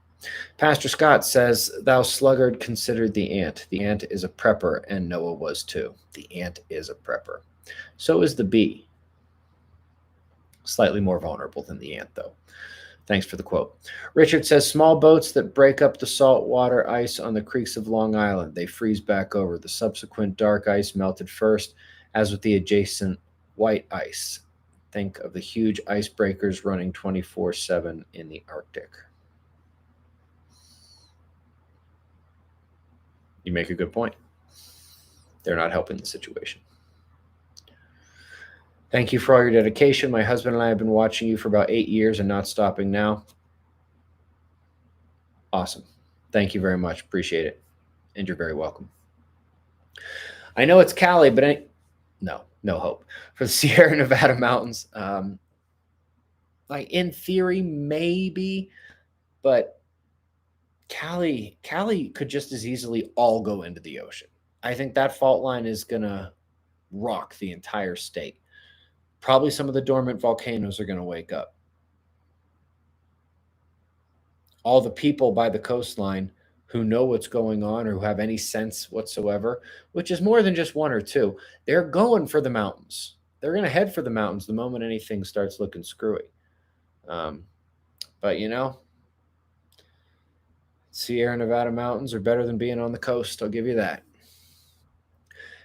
Pastor Scott says, thou sluggard considered the ant. The ant is a prepper, and Noah was too. The ant is a prepper. So is the bee. Slightly more vulnerable than the ant, though. Thanks for the quote. Richard says, small boats that break up the saltwater ice on the creeks of Long Island. They freeze back over. The subsequent dark ice melted first, as with the adjacent white ice. Think of the huge icebreakers running 24/7 in the Arctic. You make a good point. They're not helping the situation. Thank you for all your dedication. My husband and I have been watching you for about 8 years and not stopping now. Awesome. Thank you very much. Appreciate it. And you're very welcome. I know it's Cali, but no hope for the Sierra Nevada mountains. Like in theory, maybe, but Cali could just as easily all go into the ocean. I think that fault line is gonna rock the entire state. Probably some of the dormant volcanoes are gonna wake up. All the people by the coastline who know what's going on or who have any sense whatsoever, which is more than just one or two, they're going for the mountains. They're going to head for the mountains the moment anything starts looking screwy. Um, but Sierra Nevada mountains are better than being on the coast. I'll give you that.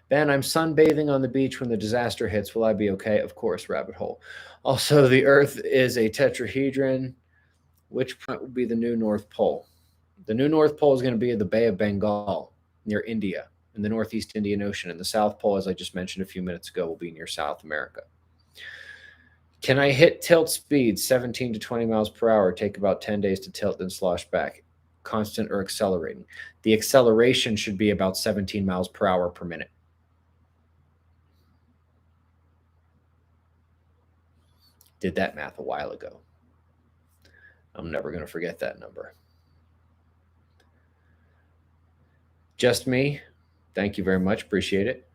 Ben, I'm sunbathing on the beach when the disaster hits. Will I be okay? Of course, rabbit hole. Also, the Earth is a tetrahedron. Which point will be the new North Pole? The new North Pole is going to be in the Bay of Bengal near India in the Northeast Indian Ocean. And the South Pole, as I just mentioned a few minutes ago, will be near South America. Can I hit tilt speed 17 to 20 miles per hour, take about 10 days to tilt, then slosh back? Constant or accelerating? The acceleration should be about 17 miles per hour per minute. Did that math a while ago. I'm never going to forget that number. Just me. Thank you very much. Appreciate it.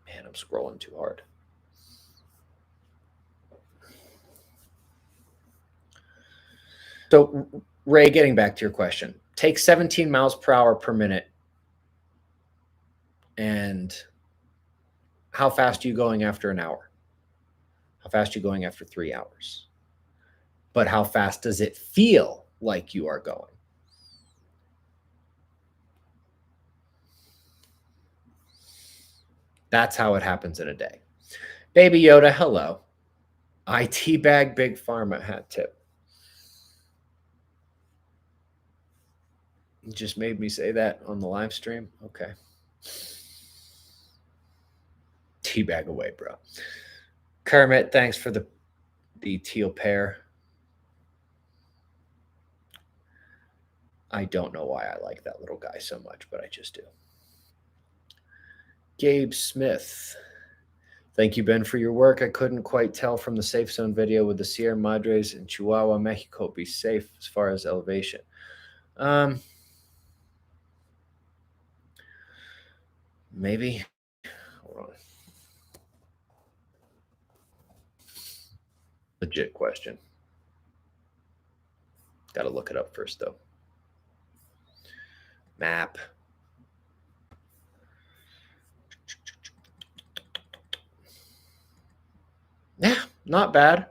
Man, I'm scrolling too hard. So, Ray, getting back to your question, take 17 miles per hour per minute. And how fast are you going after an hour? How fast are you going after 3 hours? But how fast does it feel like you are going? That's how it happens in a day. Baby Yoda, hello. I teabag Big Pharma hat tip. You just made me say that on the live stream. Okay. Teabag away, bro. Kermit, thanks for the teal pair. I don't know why I like that little guy so much, but I just do. Gabe Smith. Thank you, Ben, for your work. I couldn't quite tell from the Safe Zone video with the Sierra Madres and Chihuahua, Mexico be safe as far as elevation. Maybe. Hold on. Legit question. Got to look it up first, though. Map. Yeah, not bad.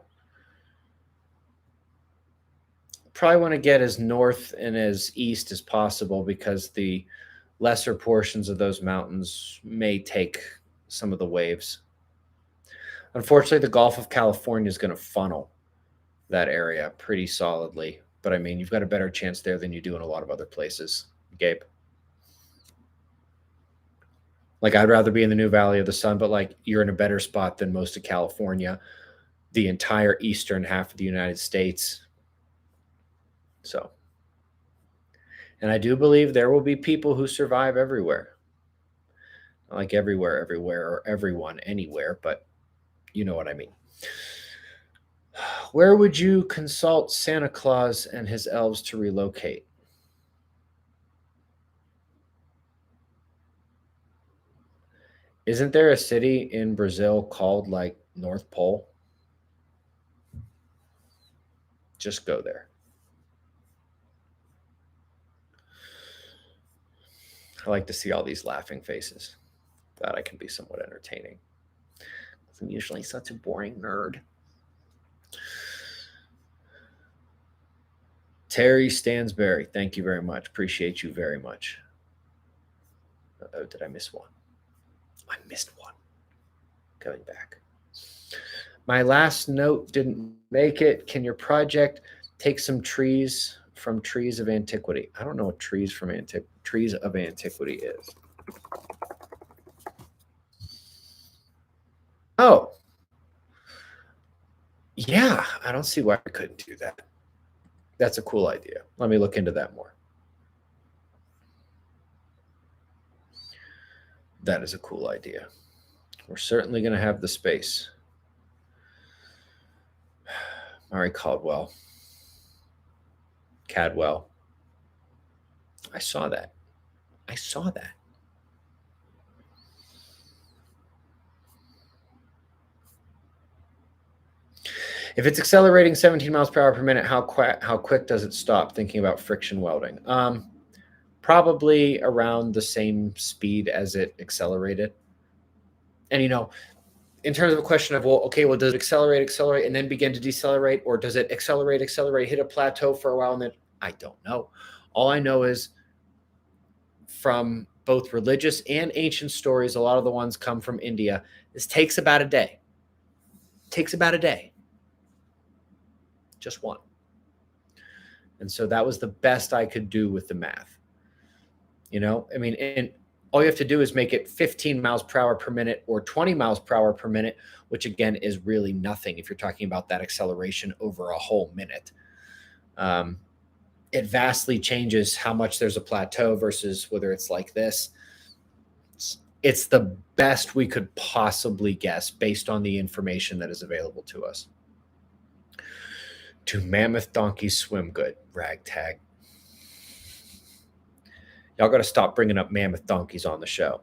Probably want to get as north and as east as possible because the lesser portions of those mountains may take some of the waves. Unfortunately, the Gulf of California is going to funnel that area pretty solidly. But I mean, you've got a better chance there than you do in a lot of other places, Gabe. Like, I'd rather be in the new Valley of the Sun, but like, you're in a better spot than most of California, the entire eastern half of the United States. So, and I do believe there will be people who survive everywhere. Not like everywhere, or everyone, anywhere, but you know what I mean. Where would you consult Santa Claus and his elves to relocate? Isn't there a city in Brazil called like North Pole? Just go there. I like to see all these laughing faces. That I can be somewhat entertaining. I'm usually such a boring nerd. Terry Stansberry, thank you very much. Appreciate you very much. Oh, did I miss one? I missed one. Coming back. My last note didn't make it. Can your project take some trees from trees of antiquity? I don't know what trees of antiquity is. Oh, Yeah, I don't see why we couldn't do that. That's a cool idea. Let me look into that more. That is a cool idea. We're certainly going to have the space. Murray Caldwell. Cadwell. I saw that. I saw that. If it's accelerating 17 miles per hour per minute, how quick does it stop? Thinking about friction welding. Probably around the same speed as it accelerated. And in terms of a question of, well, does it accelerate, and then begin to decelerate, or does it accelerate, hit a plateau for a while, and then I don't know. All I know is from both religious and ancient stories, a lot of the ones come from India. This takes about a day. Just one. And so that was the best I could do with the math. And all you have to do is make it 15 miles per hour per minute or 20 miles per hour per minute, which again is really nothing if you're talking about that acceleration over a whole minute. It vastly changes how much there's a plateau versus whether it's like this. It's the best we could possibly guess based on the information that is available to us. Do mammoth donkeys swim good? Ragtag. Y'all got to stop bringing up mammoth donkeys on the show.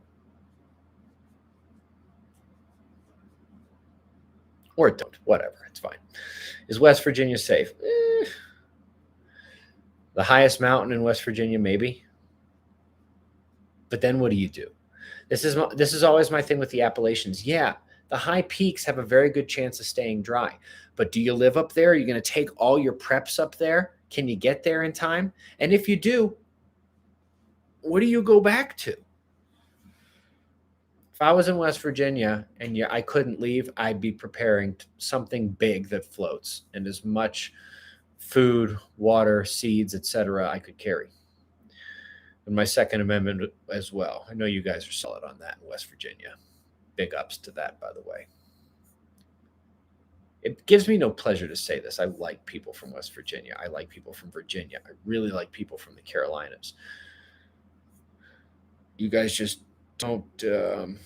Or don't. Whatever. It's fine. Is West Virginia safe? The highest mountain in West Virginia, maybe. But then what do you do? This is always my thing with the Appalachians. Yeah, the high peaks have a very good chance of staying dry. But do you live up there? Are you going to take all your preps up there? Can you get there in time? And if you do, what do you go back to? If I was in West Virginia and I couldn't leave, I'd be preparing something big that floats and as much food, water, seeds, etc. I could carry. And my Second Amendment as well. I know you guys are solid on that in West Virginia. Big ups to that, by the way. It gives me no pleasure to say this. I like people from West Virginia. I like people from Virginia. I really like people from the Carolinas. You guys just don't live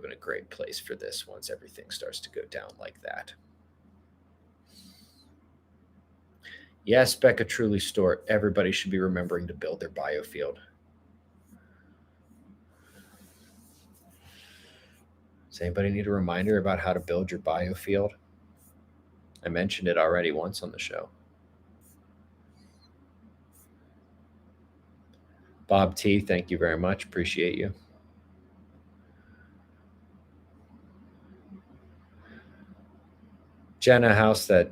in a great place for this once everything starts to go down like that. Yes, Becca Truly Stort. Everybody should be remembering to build their biofield. Does anybody need a reminder about how to build your biofield? I mentioned it already once on the show. Bob T, thank you very much. Appreciate you. Jenna House said,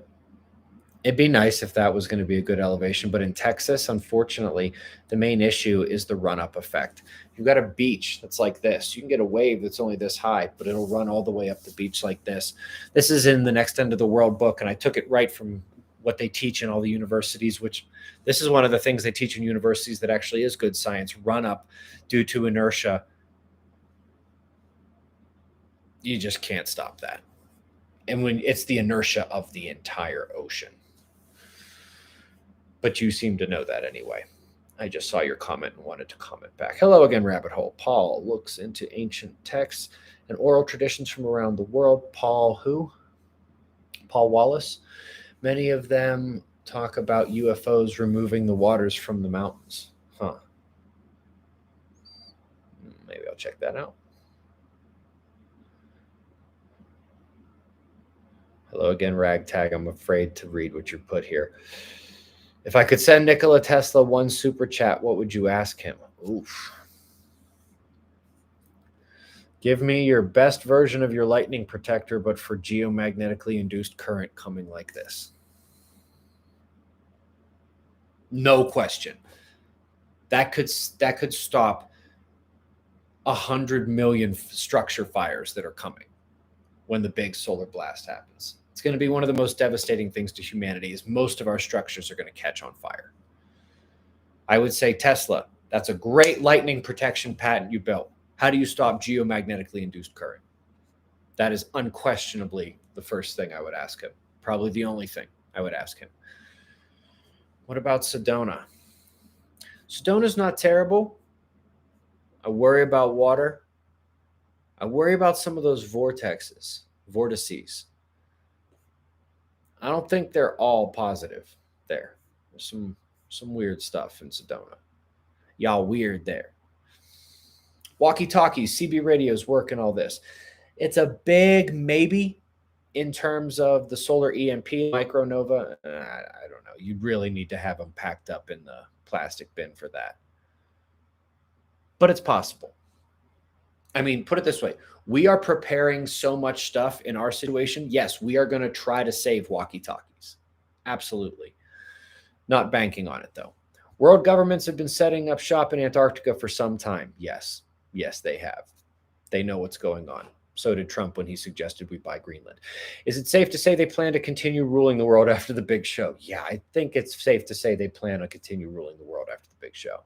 it'd be nice if that was going to be a good elevation, but in Texas, unfortunately, the main issue is the run-up effect. You've got a beach that's like this. You can get a wave that's only this high, but it'll run all the way up the beach like this. This is in the Next End of the World book, and I took it right from what they teach in all the universities, which this is one of the things they teach in universities that actually is good science. Run-up due to inertia. You just can't stop that. And when it's the inertia of the entire ocean. But you seem to know that anyway. I just saw your comment and wanted to comment back. Hello again, Rabbit Hole. Paul looks into ancient texts and oral traditions from around the world. Paul who? Paul Wallace. Many of them talk about UFOs removing the waters from the mountains. Huh. Maybe I'll check that out. Hello again, Ragtag. I'm afraid to read what you put here. If I could send Nikola Tesla one super chat, what would you ask him? Oof. Give me your best version of your lightning protector, but for geomagnetically induced current coming like this. No question. That could stop 100 million structure fires that are coming when the big solar blast happens. It's going to be one of the most devastating things to humanity is most of our structures are going to catch on fire. I would say Tesla, that's a great lightning protection patent you built. How do you stop geomagnetically induced current? That is unquestionably the first thing I would ask him. Probably the only thing I would ask him. What about Sedona? Sedona's not terrible. I worry about water. I worry about some of those vortices. I don't think they're all positive there. There's some weird stuff in Sedona. Y'all weird there. Walkie-talkies, CB radios work and all this. It's a big maybe in terms of the solar EMP micronova. I don't know. You'd really need to have them packed up in the plastic bin for that. But it's possible. I mean, put it this way. We are preparing so much stuff in our situation. Yes, we are going to try to save walkie-talkies. Absolutely. Not banking on it, though. World governments have been setting up shop in Antarctica for some time. Yes. Yes, they have. They know what's going on. So did Trump when he suggested we buy Greenland. Is it safe to say they plan to continue ruling the world after the big show? Yeah, I think it's safe to say they plan to continue ruling the world after the big show.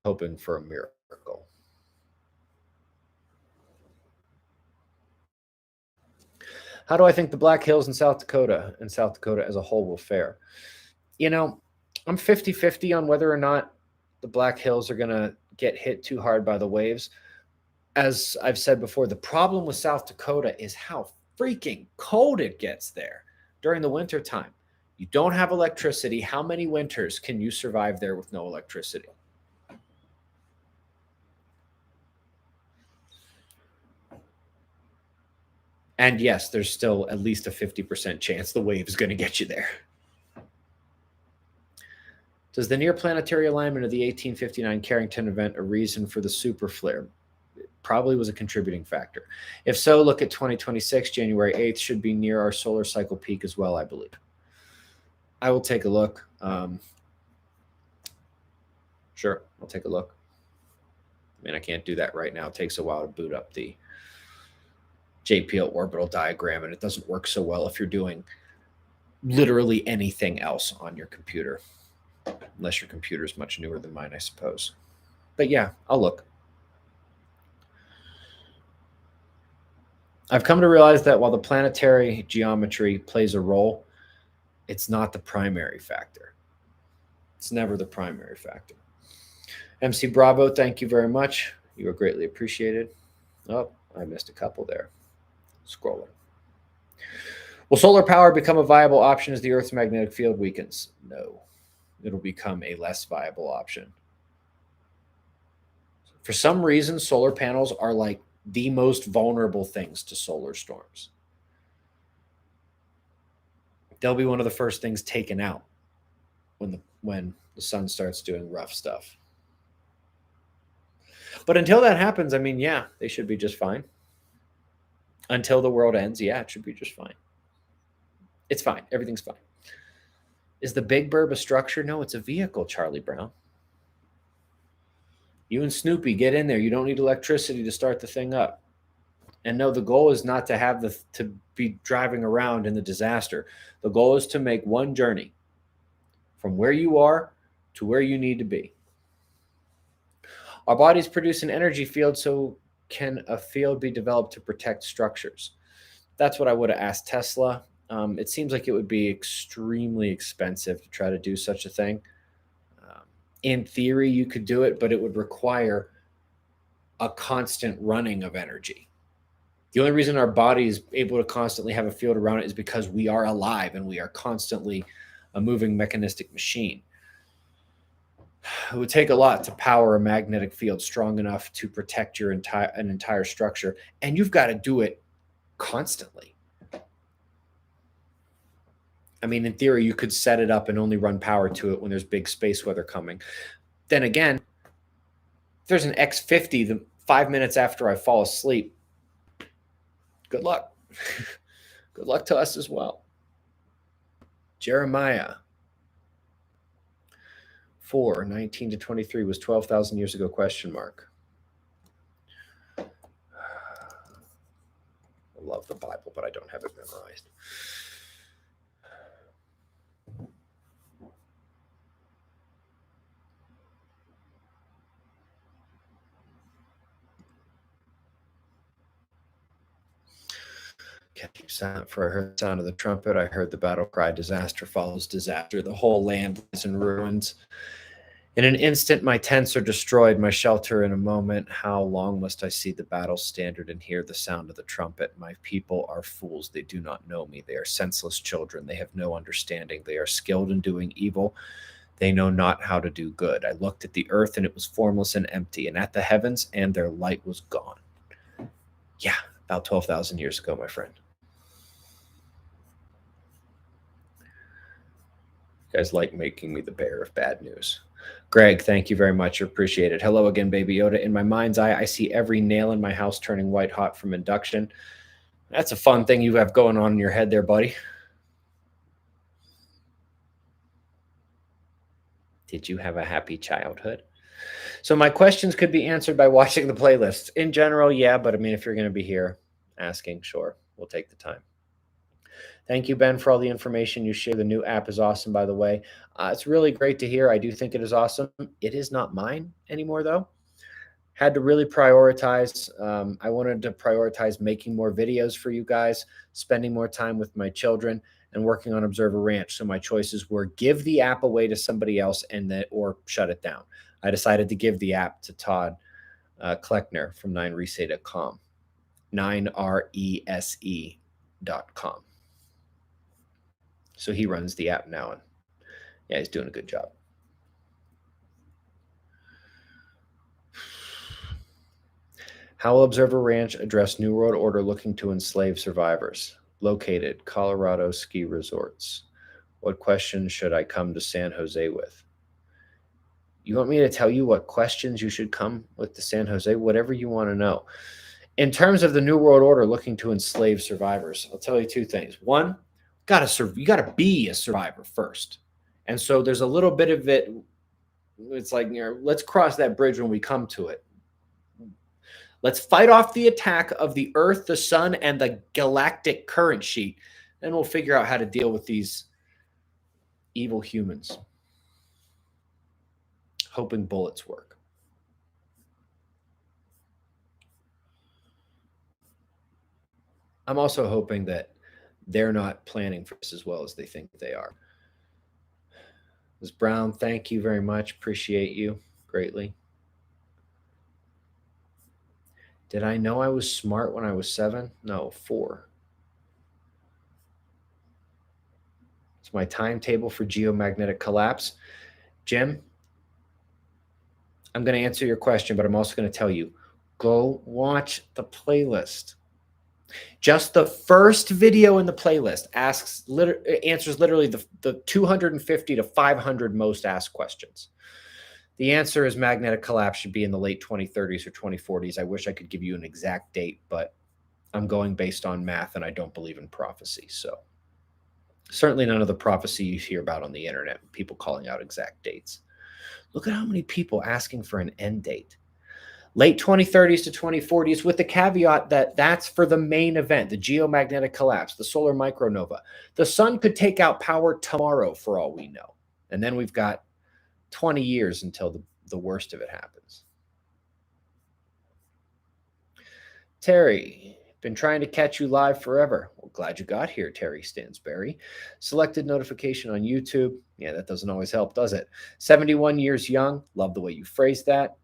Hoping for a miracle. How do I think the Black Hills in South Dakota and South Dakota as a whole will fare? You know, I'm 50-50 on whether or not the Black Hills are going to get hit too hard by the waves. As I've said before, the problem with South Dakota is how freaking cold it gets there during the winter time. You don't have electricity. How many winters can you survive there with no electricity? And yes, there's still at least a 50% chance the wave is going to get you there. Does the near planetary alignment of the 1859 Carrington event a reason for the super flare? It probably was a contributing factor. If so, look at 2026, January 8th should be near our solar cycle peak as well, I believe. I will take a look. Sure, I'll take a look. I mean, I can't do that right now. It takes a while to boot up the JPL orbital diagram, and it doesn't work so well if you're doing literally anything else on your computer, unless your computer is much newer than mine, I suppose. But yeah, I'll look. I've come to realize that while the planetary geometry plays a role, it's not the primary factor. It's never the primary factor. MC Bravo, thank you very much. You are greatly appreciated. Oh, I missed a couple there. Scrolling. Will solar power become a viable option as the Earth's magnetic field weakens? No. It'll become a less viable option. For some reason, solar panels are like the most vulnerable things to solar storms. They'll be one of the first things taken out when the sun starts doing rough stuff. But until that happens, I mean, yeah, they should be just fine. Until the world ends, yeah, it should be just fine. It's fine. Everything's fine. Is the Big Burb a structure? No, it's a vehicle, Charlie Brown. You and Snoopy, get in there. You don't need electricity to start the thing up. And no, the goal is not to be driving around in the disaster. The goal is to make one journey from where you are to where you need to be. Our bodies produce an energy field, so can a field be developed to protect structures? That's what I would have asked Tesla. It seems like it would be extremely expensive to try to do such a thing. In theory, you could do it, but it would require a constant running of energy. The only reason our body is able to constantly have a field around it is because we are alive and we are constantly a moving mechanistic machine. It would take a lot to power a magnetic field strong enough to protect an entire structure, and you've got to do it constantly. I mean, in theory, you could set it up and only run power to it when there's big space weather coming. Then again, if there's an X50 the 5 minutes after I fall asleep, good luck. Good luck to us as well. Jeremiah 4:19 to 23 was 12,000 years ago, question mark. I love the Bible, but I don't have it memorized. keep silent, for I heard the sound of the trumpet. I heard the battle cry. Disaster follows disaster. The whole land lies in ruins. In an instant, my tents are destroyed, my shelter in a moment. How long must I see the battle standard and hear the sound of the trumpet? My people are fools. They do not know me. They are senseless children. They have no understanding. They are skilled in doing evil. They know not how to do good. I looked at the earth, and it was formless and empty, and at the heavens, and their light was gone. Yeah, about 12,000 years ago, my friend. You guys like making me the bearer of bad news. Greg, thank you very much. Appreciate it. Hello again, Baby Yoda. In my mind's eye, I see every nail in my house turning white hot from induction. That's a fun thing you have going on in your head there, buddy. Did you have a happy childhood? So my questions could be answered by watching the playlists. In general, yeah, but I mean, if you're going to be here asking, sure, we'll take the time. Thank you, Ben, for all the information you share. The new app is awesome, by the way. It's really great to hear. I do think it is awesome. It is not mine anymore, though. Had to really prioritize. I wanted to prioritize making more videos for you guys, spending more time with my children, and working on Observer Ranch. So my choices were give the app away to somebody else or shut it down. I decided to give the app to Todd Kleckner from 9rese.com, 9rese.com. So he runs the app now, and yeah, he's doing a good job. How will Observer Ranch address New World Order looking to enslave survivors? Located, Colorado ski resorts. What questions should I come to San Jose with? You want me to tell you what questions you should come with to San Jose? Whatever you want to know. In terms of the New World Order looking to enslave survivors, I'll tell you two things. One, you got to be a survivor first. And so there's a little bit of it. It's like, let's cross that bridge when we come to it. Let's fight off the attack of the Earth, the Sun, and the galactic current sheet. Then we'll figure out how to deal with these evil humans. Hoping bullets work. I'm also hoping that they're not planning for this as well as they think they are. Ms. Brown, thank you very much. Appreciate you greatly. Did I know I was smart when I was 7? No, 4. It's my timetable for geomagnetic collapse. Jim, I'm going to answer your question, but I'm also going to tell you, go watch the playlist. Just the first video in the playlist answers literally the 250 to 500 most asked questions. The answer is magnetic collapse should be in the late 2030s or 2040s. I wish I could give you an exact date, but I'm going based on math, and I don't believe in prophecy. So certainly none of the prophecy you hear about on the internet, people calling out exact dates. Look at how many people asking for an end date. Late 2030s to 2040s, with the caveat that that's for the main event, the geomagnetic collapse, the solar micronova. The sun could take out power tomorrow for all we know. And then we've got 20 years until the worst of it happens. Terry, been trying to catch you live forever. Well, glad you got here, Terry Stansberry. Selected notification on YouTube. Yeah, that doesn't always help, does it? 71 years young. Love the way you phrased that.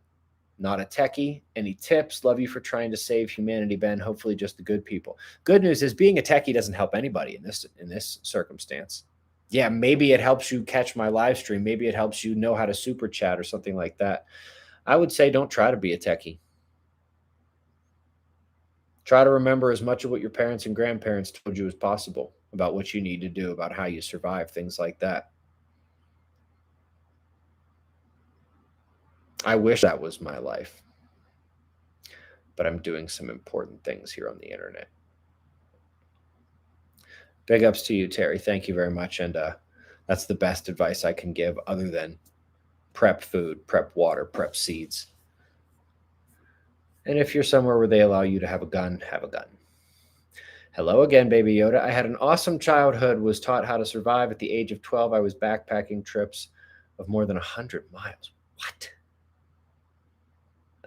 Not a techie. Any tips? Love you for trying to save humanity, Ben. Hopefully just the good people. Good news is being a techie doesn't help anybody in this circumstance. Yeah, maybe it helps you catch my live stream. Maybe it helps you know how to super chat or something like that. I would say don't try to be a techie. Try to remember as much of what your parents and grandparents told you as possible about what you need to do, about how you survive, things like that. I wish that was my life, but I'm doing some important things here on the internet. Big ups to you, Terry. Thank you very much. And that's the best advice I can give other than prep food, prep water, prep seeds. And if you're somewhere where they allow you to have a gun, have a gun. Hello again, Baby Yoda. I had an awesome childhood, was taught how to survive. At the age of 12, I was backpacking trips of more than 100 miles. What?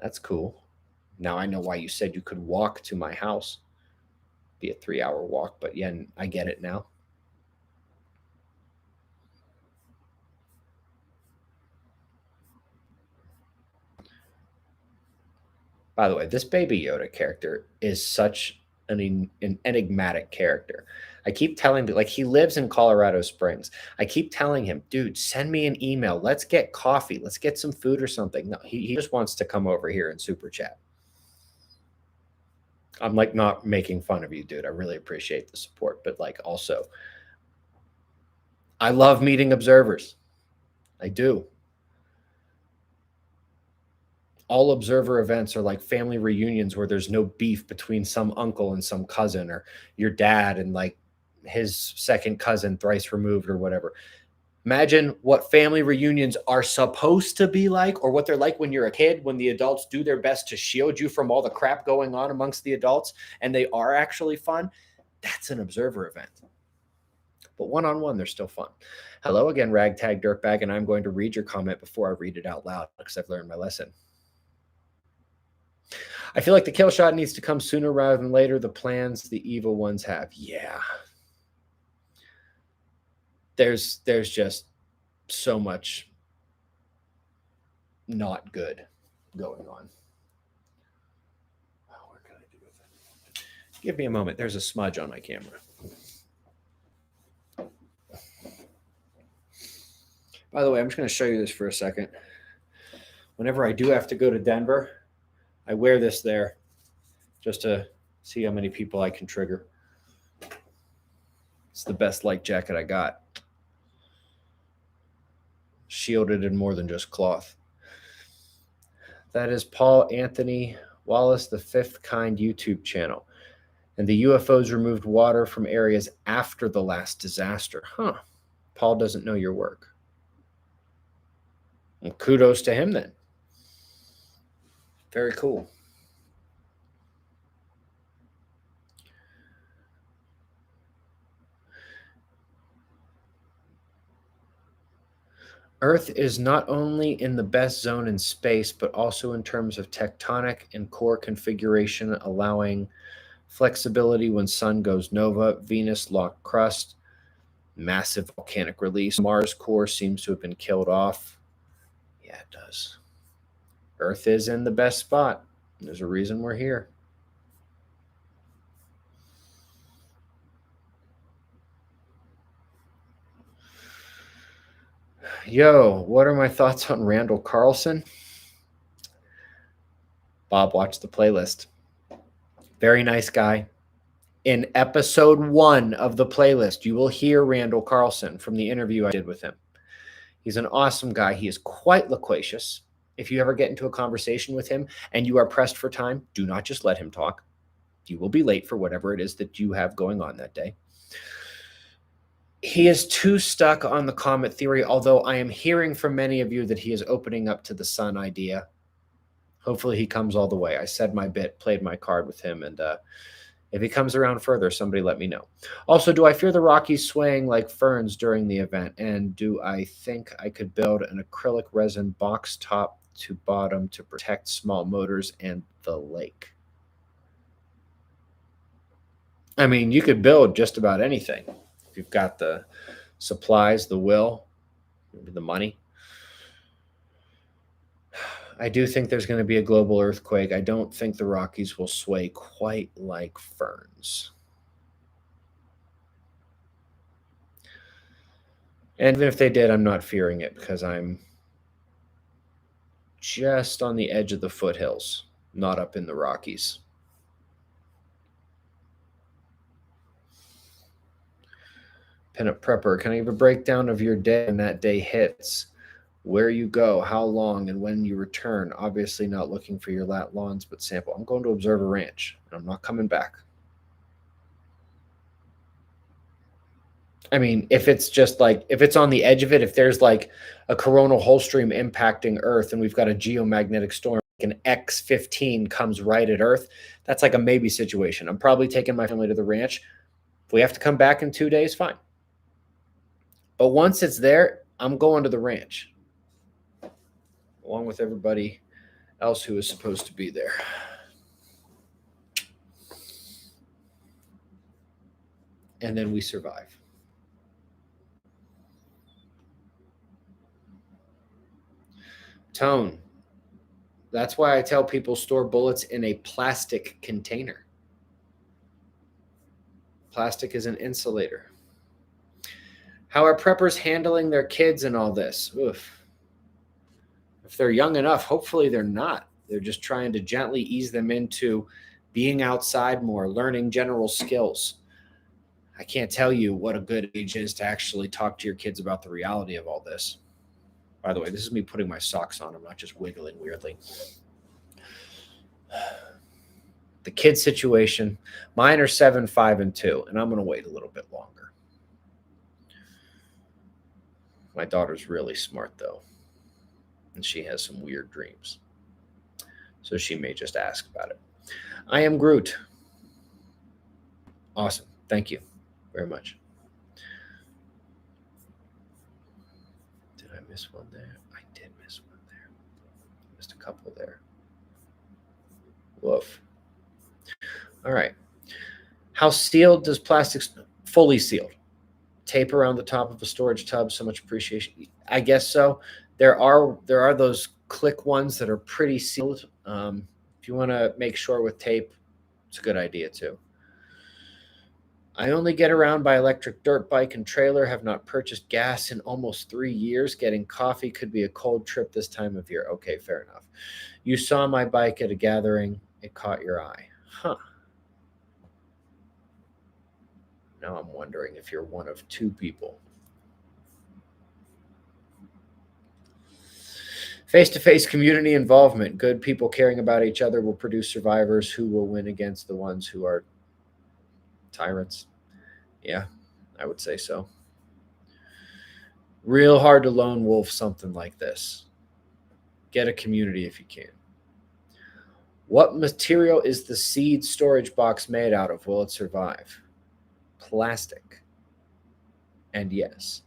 That's cool. Now I know why you said you could walk to my house. be a 3-hour walk, but yeah, I get it now. By the way, this Baby Yoda character is such an enigmatic character. I keep telling him, like, he lives in Colorado Springs. I keep telling him, dude, send me an email. Let's get coffee. Let's get some food or something. No, he just wants to come over here and super chat. I'm like not making fun of you, dude. I really appreciate the support, but like also, I love meeting observers. I do. All observer events are like family reunions where there's no beef between some uncle and some cousin, or your dad and like his second cousin thrice removed or whatever. Imagine what family reunions are supposed to be like, or what they're like when you're a kid, when the adults do their best to shield you from all the crap going on amongst the adults and they are actually fun. That's an observer event. But one-on-one, they're still fun. Hello again, Ragtag Dirtbag, and I'm going to read your comment before I read it out loud because I've learned my lesson. I feel like the kill shot needs to come sooner rather than later. The plans the evil ones have. Yeah. There's just so much not good going on. Oh, what can I do with it? Give me a moment. There's a smudge on my camera. By the way, I'm just going to show you this for a second. Whenever I do have to go to Denver, I wear this there just to see how many people I can trigger. It's the best light jacket I got. Shielded in more than just cloth. That is Paul Anthony Wallace, the Fifth Kind YouTube channel. And the UFOs removed water from areas after the last disaster. Huh. Paul doesn't know your work. Well, kudos to him then. Very cool. Earth is not only in the best zone in space, but also in terms of tectonic and core configuration, allowing flexibility when sun goes nova, Venus locked crust, massive volcanic release. Mars core seems to have been killed off. Yeah, it does. Earth is in the best spot. There's a reason we're here. Yo, what are my thoughts on Randall Carlson? Bob, watch the playlist. Very nice guy. In episode 1 of the playlist, you will hear Randall Carlson from the interview I did with him. He's an awesome guy. He is quite loquacious. If you ever get into a conversation with him and you are pressed for time, do not just let him talk. You will be late for whatever it is that you have going on that day. He is too stuck on the comet theory, although I am hearing from many of you that he is opening up to the sun idea. Hopefully he comes all the way. I said my bit, played my card with him, and if he comes around further, somebody let me know. Also, do I fear the Rockies swaying like ferns during the event? And do I think I could build an acrylic resin box top to bottom to protect small motors and the lake? I mean, you could build just about anything. If you've got the supplies, the will, maybe the money. I do think there's going to be a global earthquake. I don't think the Rockies will sway quite like ferns. And even if they did, I'm not fearing it because I'm just on the edge of the foothills, not up in the Rockies. Pinup Prepper, can I give a breakdown of your day when that day hits? Where you go, how long, and when you return? Obviously not looking for your lat lawns, but sample. I'm going to observe a ranch, and I'm not coming back. I mean, if it's just like, if it's on the edge of it, if there's like a coronal hole stream impacting Earth and we've got a geomagnetic storm, like an X15 comes right at Earth, that's like a maybe situation. I'm probably taking my family to the ranch. If we have to come back in 2 days, fine. But once it's there, I'm going to the ranch along with everybody else who is supposed to be there. and then we survive. Tone. That's why I tell people store bullets in a plastic container. Plastic is an insulator. How are preppers handling their kids and all this? Oof. If they're young enough, hopefully they're not. They're just trying to gently ease them into being outside more, learning general skills. I can't tell you what a good age is to actually talk to your kids about the reality of all this. By the way, this is me putting my socks on. I'm not just wiggling weirdly. The kid situation, mine are 7, 5, and 2, and I'm going to wait a little bit longer. My daughter's really smart, though, and she has some weird dreams. So she may just ask about it. I am Groot. Awesome. Thank you very much. Did I miss one there? I did miss one there. Missed a couple there. Woof. All right. How sealed does plastic? Fully sealed. Tape around the top of a storage tub. So much appreciation. I guess so. There are those click ones that are pretty sealed. If you want to make sure with tape, it's a good idea too. I only get around by electric dirt bike and trailer. Have not purchased gas in almost 3 years. Getting coffee could be a cold trip this time of year. Okay, fair enough. You saw my bike at a gathering. It caught your eye. Huh. Now I'm wondering if you're one of 2 people. Face-to-face community involvement. Good people caring about each other will produce survivors who will win against the ones who are tyrants. Yeah, I would say so. Real hard to lone wolf something like this. Get a community if you can. What material is the seed storage box made out of? Will it survive? Plastic. And yes.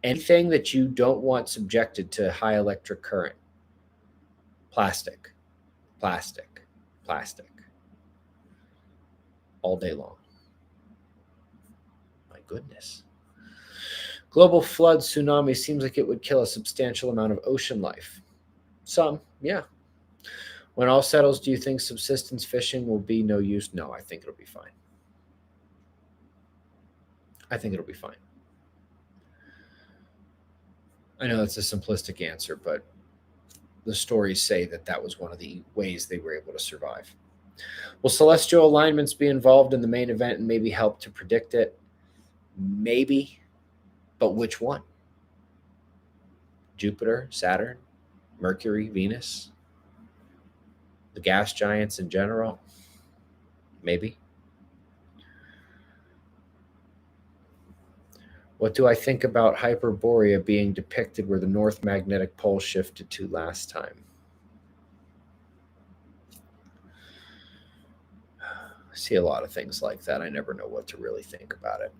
Anything that you don't want subjected to high electric current. Plastic. Plastic. Plastic. All day long. My goodness. Global flood, tsunami seems like it would kill a substantial amount of ocean life. Some, yeah. When all settles, do you think subsistence fishing will be no use? No, I think it'll be fine. I think it'll be fine. I know that's a simplistic answer, but the stories say that that was one of the ways they were able to survive. Will celestial alignments be involved in the main event and maybe help to predict it? Maybe, but which one? Jupiter, Saturn, Mercury, Venus, the gas giants in general? Maybe. What do I think about Hyperborea being depicted where the North Magnetic Pole shifted to last time? I see a lot of things like that. I never know what to really think about it.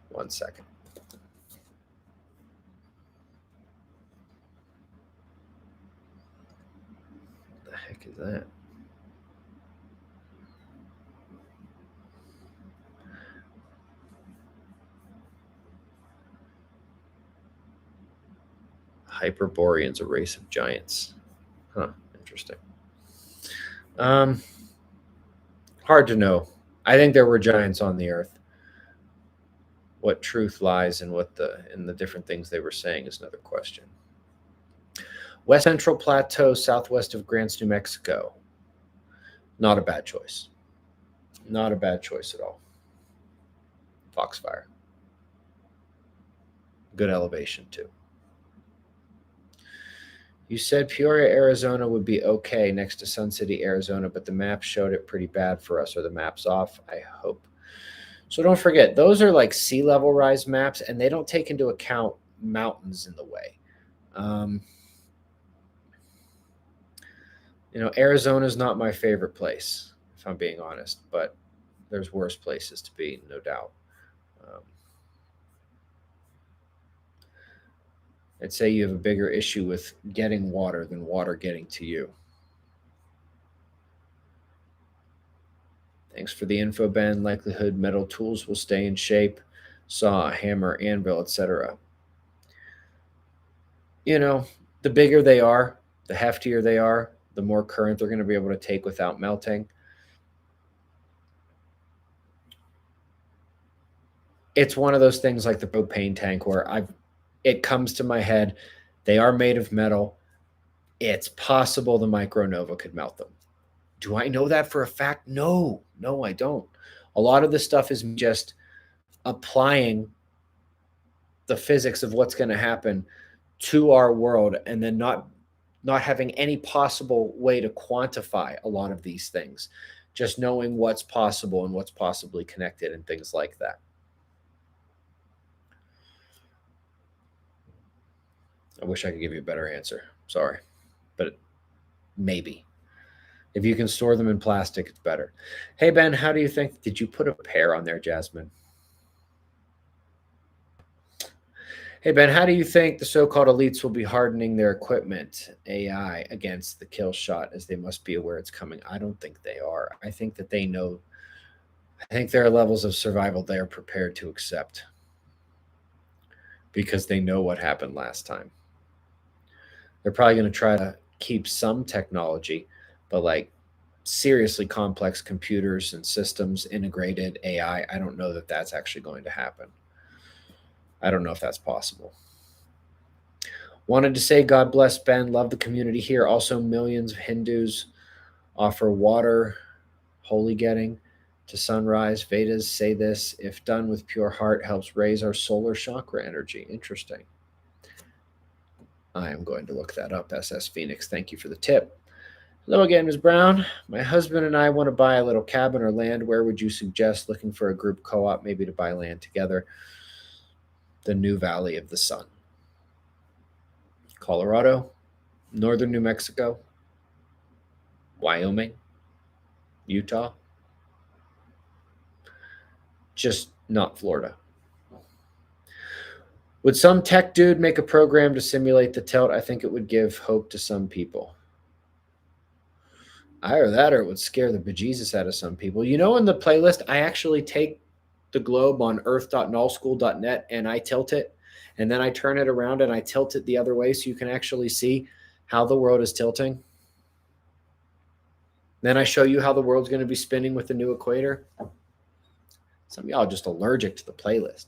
1 second. What the heck is that? Hyperboreans, a race of giants. Huh, interesting. Hard to know. I think there were giants on the earth. What truth lies in the different things they were saying is another question. West Central Plateau, southwest of Grants, New Mexico. Not a bad choice. Not a bad choice at all. Foxfire. Good elevation, too. You said Peoria, Arizona would be okay next to Sun City, Arizona, but the map showed it pretty bad for us. Are the maps off? I hope. So don't forget, those are like sea level rise maps, and they don't take into account mountains in the way. Arizona is not my favorite place, if I'm being honest, but there's worse places to be, no doubt. I'd say you have a bigger issue with getting water than water getting to you. Thanks for the info, Ben. Likelihood metal tools will stay in shape. Saw, hammer, anvil, etc. You know, the bigger they are, the heftier they are, the more current they're going to be able to take without melting. It's one of those things like the propane tank where it comes to my head, they are made of metal. It's possible the micronova could melt them. Do I know that for a fact? No, I don't. A lot of this stuff is just applying the physics of what's going to happen to our world, and then not having any possible way to quantify a lot of these things, just knowing what's possible and what's possibly connected and things like that. I wish I could give you a better answer. Sorry, but maybe. If you can store them in plastic, it's better. Hey, Ben, how do you think? Did you put a pear on there, Jasmine? Hey, Ben, how do you think the so called elites will be hardening their equipment, AI, against the kill shot, as they must be aware it's coming? I don't think they are. I think that they know. I think there are levels of survival they are prepared to accept because they know what happened last time. They're probably going to try to keep some technology, but like seriously complex computers and systems, integrated AI, I don't know that that's actually going to happen. I don't know if that's possible. Wanted to say God bless Ben. Love the community here. Also, millions of Hindus offer water, holy getting to sunrise. Vedas say this, if done with pure heart, helps raise our solar chakra energy. Interesting. I am going to look that up. SS Phoenix, thank you for the tip. Hello again, Ms. Brown. My husband and I want to buy a little cabin or land. Where would you suggest? Looking for a group co-op, maybe to buy land together. The New Valley of the Sun. Colorado, northern New Mexico, Wyoming, Utah. Just not Florida. Would some tech dude make a program to simulate the tilt? I think it would give hope to some people. Either that or it would scare the bejesus out of some people. You know, in the playlist, I actually take the globe on earth.nullschool.net and I tilt it, and then I turn it around and I tilt it the other way so you can actually see how the world is tilting. Then I show you how the world's going to be spinning with the new equator. Some of y'all are just allergic to the playlist.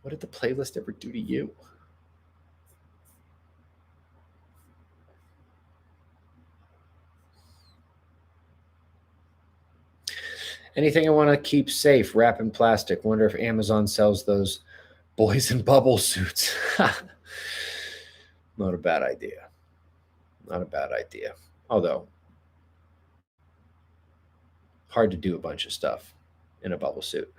What did the playlist ever do to you? Anything I want to keep safe, wrap in plastic. Wonder if Amazon sells those boys in bubble suits. Not a bad idea. Not a bad idea. Although, hard to do a bunch of stuff in a bubble suit.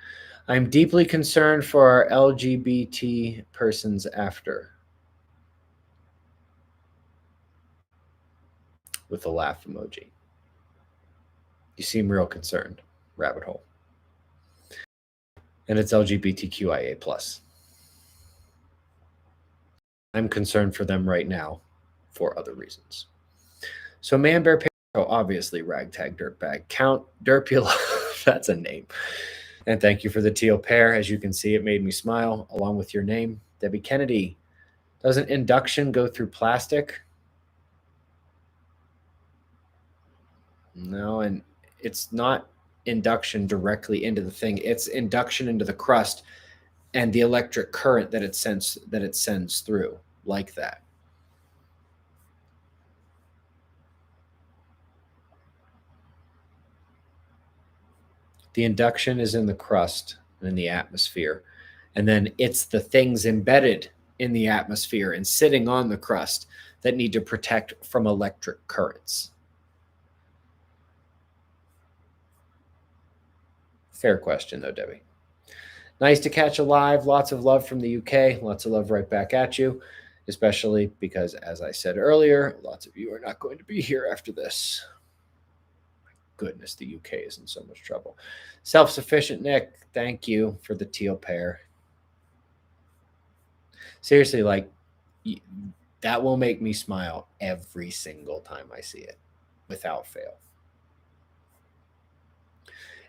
I'm deeply concerned for our LGBT persons after. With a laugh emoji. You seem real concerned. Rabbit hole. And it's LGBTQIA plus. I'm concerned for them right now for other reasons. So Man Bear obviously ragtag dirtbag. Count Derpula. That's a name. And thank you for the teal pear. As you can see, it made me smile along with your name. Debbie Kennedy. Doesn't induction go through plastic? No, and it's not induction directly into the thing. It's induction into the crust and the electric current that it sends through like that. The induction is in the crust and in the atmosphere. And then it's the things embedded in the atmosphere and sitting on the crust that need to protect from electric currents. Fair question, though, Debbie. Nice to catch a live. Lots of love from the UK. Lots of love right back at you, especially because, as I said earlier, lots of you are not going to be here after this. Goodness, the UK is in so much trouble. Self-sufficient Nick, thank you for the teal pear. Seriously, like that will make me smile every single time I see it. without fail.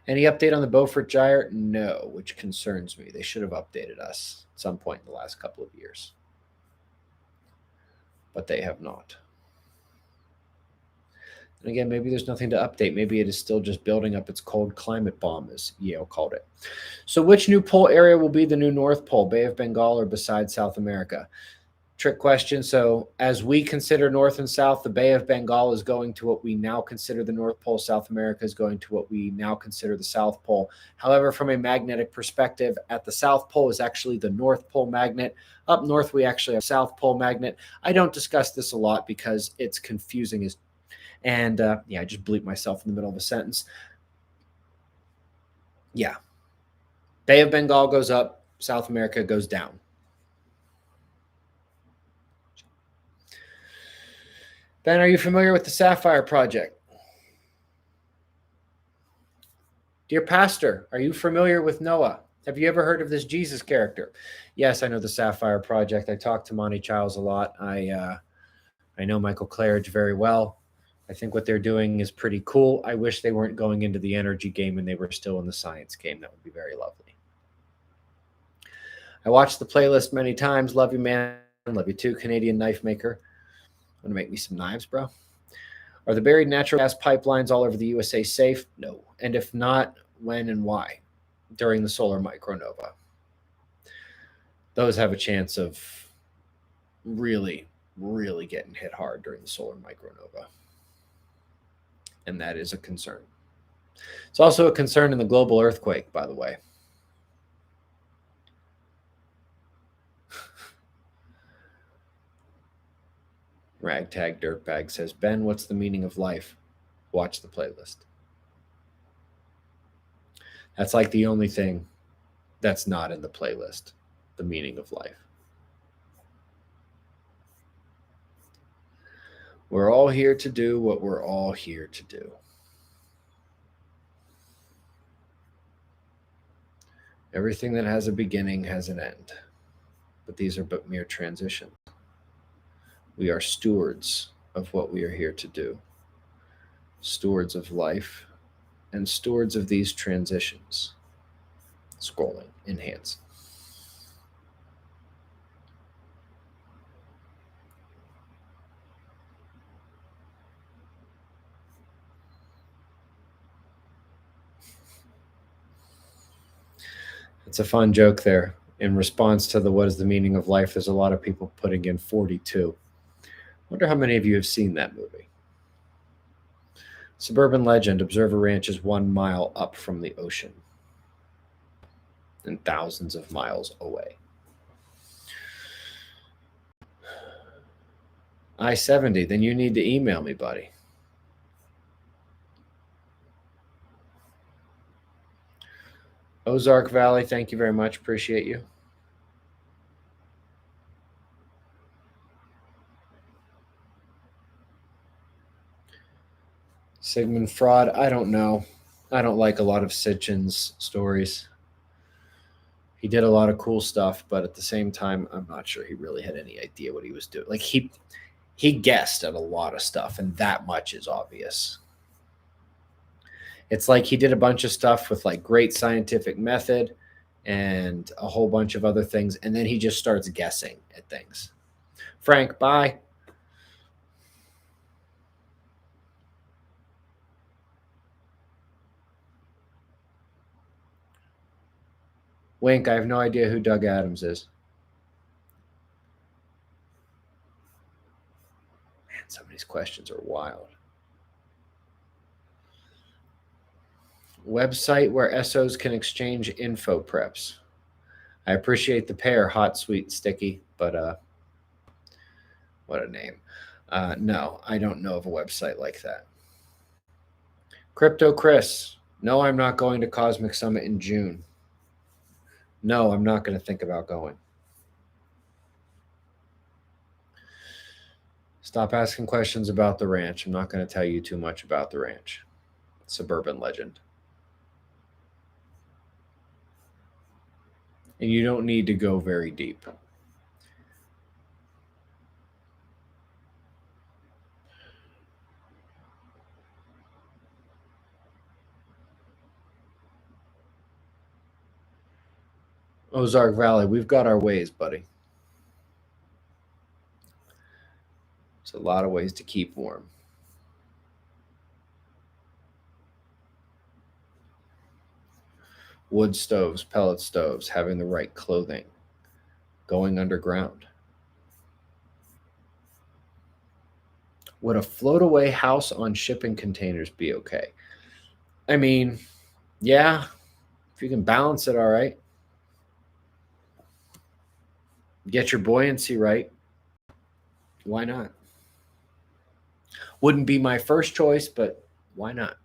Any update on the Beaufort Gyre? No, which concerns me. They should have updated us at some point in the last couple of years. But they have not. And again, maybe there's nothing to update. Maybe it is still just building up its cold climate bomb, as Yale called it. So which new pole area will be the new North Pole, Bay of Bengal or besides South America? Trick question. So as we consider North and South, the Bay of Bengal is going to what we now consider the North Pole. South America is going to what we now consider the South Pole. However, from a magnetic perspective, at the South Pole is actually the North Pole magnet. Up north, we actually have South Pole magnet. I don't discuss this a lot because it's confusing. And yeah, I just bleeped myself in the middle of a sentence. Yeah. Bay of Bengal goes up, South America goes down. Ben, are you familiar with the Sapphire Project? Dear Pastor, are you familiar with Noah? Have you ever heard of this Jesus character? Yes, I know the Sapphire Project. I talk to Monty Childs a lot. I know Michael Claridge very well. I think what they're doing is pretty cool. I wish they weren't going into the energy game and they were still in the science game. That would be very lovely. I watched the playlist many times. Love you, man. Love you too, Canadian knife maker. Want to make me some knives, bro? Are the buried natural gas pipelines all over the USA safe? No. And if not, when and why? During the solar micronova. Those have a chance of really, really getting hit hard during the solar micronova. And that is a concern. It's also a concern in the global earthquake, by the way. Ragtag Dirtbag says, Ben, what's the meaning of life? Watch the playlist. That's like the only thing that's not in the playlist, the meaning of life. We're all here to do what we're all here to do. Everything that has a beginning has an end, but these are but mere transitions. We are stewards of what we are here to do, stewards of life, and stewards of these transitions. Scrolling, enhance. It's a fun joke there. In response to the what is the meaning of life, there's a lot of people putting in 42. Wonder how many of you have seen that movie. Suburban legend, Observer Ranch is 1 mile up from the ocean and thousands of miles away. I-70, then you need to email me, buddy. Ozark Valley, thank you very much. Appreciate you. Sigmund Freud, I don't know. I don't like a lot of Sitchin's stories. He did a lot of cool stuff, but at the same time, I'm not sure he really had any idea what he was doing. Like he guessed at a lot of stuff, and that much is obvious. It's like he did a bunch of stuff with like great scientific method and a whole bunch of other things, and then he just starts guessing at things. Frank, bye. Wink, I have no idea who Doug Adams is. Man, some of these questions are wild. Website where SOs can exchange info preps. I appreciate the pair, hot, sweet, sticky, but what a name. No, I don't know of a website like that. Crypto Chris, no, I'm not going to Cosmic Summit in June. No, I'm not going to think about going. Stop asking questions about the ranch. I'm not going to tell you too much about the ranch. Suburban legend. And you don't need to go very deep. Ozark Valley, we've got our ways, buddy. There's a lot of ways to keep warm. Wood stoves, pellet stoves, having the right clothing, going underground. Would a float away house on shipping containers be okay? I mean, yeah, if you can balance it all right, get your buoyancy right, why not? Wouldn't be my first choice, but why not?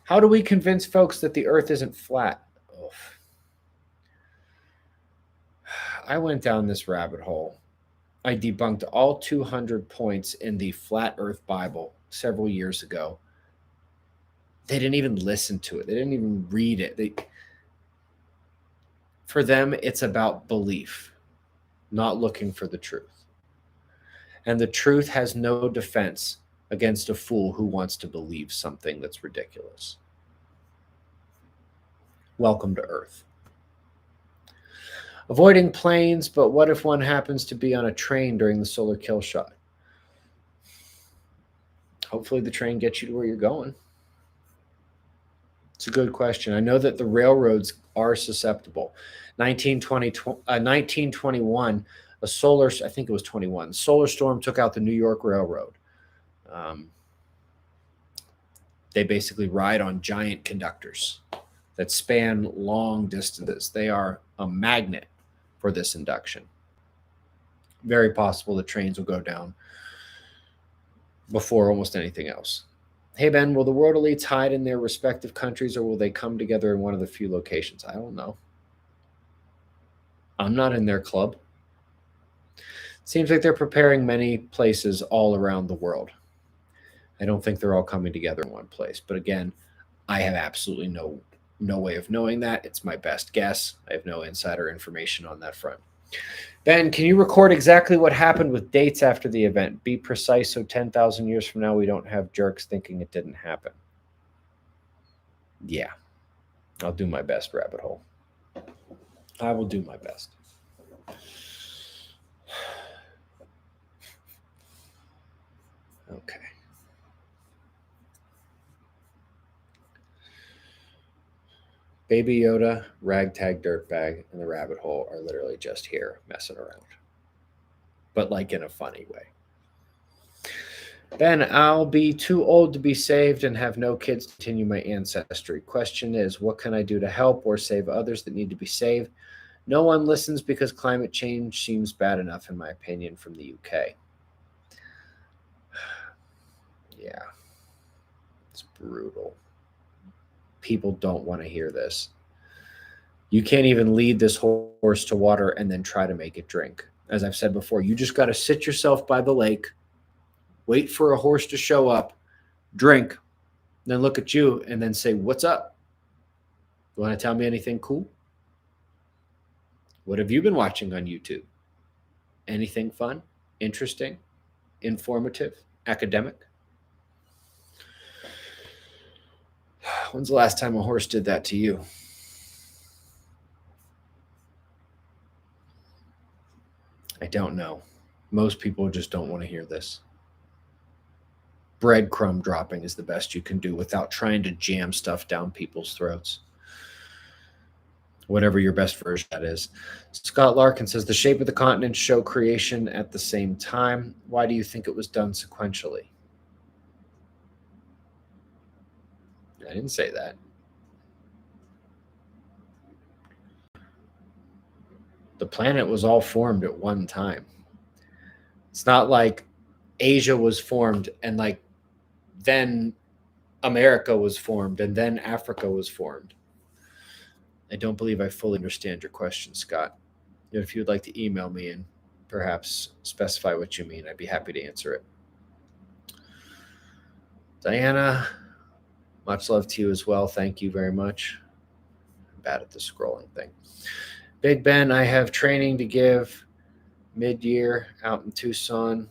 How do we convince folks that the earth isn't flat? Oof. I went down this rabbit hole. I debunked all 200 points in the Flat Earth Bible several years ago. They didn't even listen to it. They didn't even read it. For them, it's about belief, not looking for the truth. And the truth has no defense against a fool who wants to believe something that's ridiculous. Welcome to Earth. Avoiding planes, but what if one happens to be on a train during the solar kill shot? Hopefully the train gets you to where you're going. It's a good question. I know that the railroads are susceptible. 1921, a solar, I think it was 21, solar storm took out the New York Railroad. They basically ride on giant conductors that span long distances. They are a magnet for this induction. Very possible the trains will go down before almost anything else. Hey, Ben, will the world elites hide in their respective countries or will they come together in one of the few locations? I don't know. I'm not in their club. Seems like they're preparing many places all around the world. I don't think they're all coming together in one place. But again, I have absolutely no way of knowing that. It's my best guess. I have no insider information on that front. Ben, can you record exactly what happened with dates after the event? Be precise so 10,000 years from now we don't have jerks thinking it didn't happen. Yeah, I'll do my best, rabbit hole. I will do my best. Okay. Baby Yoda, ragtag dirtbag, and the rabbit hole are literally just here messing around. But like in a funny way. Ben, I'll be too old to be saved and have no kids to continue my ancestry. Question is, what can I do to help or save others that need to be saved? No one listens because climate change seems bad enough, in my opinion, from the UK. Yeah, it's brutal. People don't want to hear this. You can't even lead this horse to water and then try to make it drink. As I've said before, you just got to sit yourself by the lake, wait for a horse to show up, drink, then look at you and then say, "What's up? You want to tell me anything cool? What have you been watching on YouTube? Anything fun, interesting, informative, academic?" When's the last time a horse did that to you? I don't know. Most people just don't want to hear this. Breadcrumb dropping is the best you can do without trying to jam stuff down people's throats. Whatever your best version that is. Scott Larkin says the shape of the continents show creation at the same time. Why do you think it was done sequentially? I didn't say that. The planet was all formed at one time. It's not like Asia was formed and like then America was formed and then Africa was formed. I don't believe I fully understand your question, Scott. If you'd like to email me and perhaps specify what you mean, I'd be happy to answer it. Diana, much love to you as well. Thank you very much. I'm bad at the scrolling thing. Big Ben, I have training to give mid-year out in Tucson.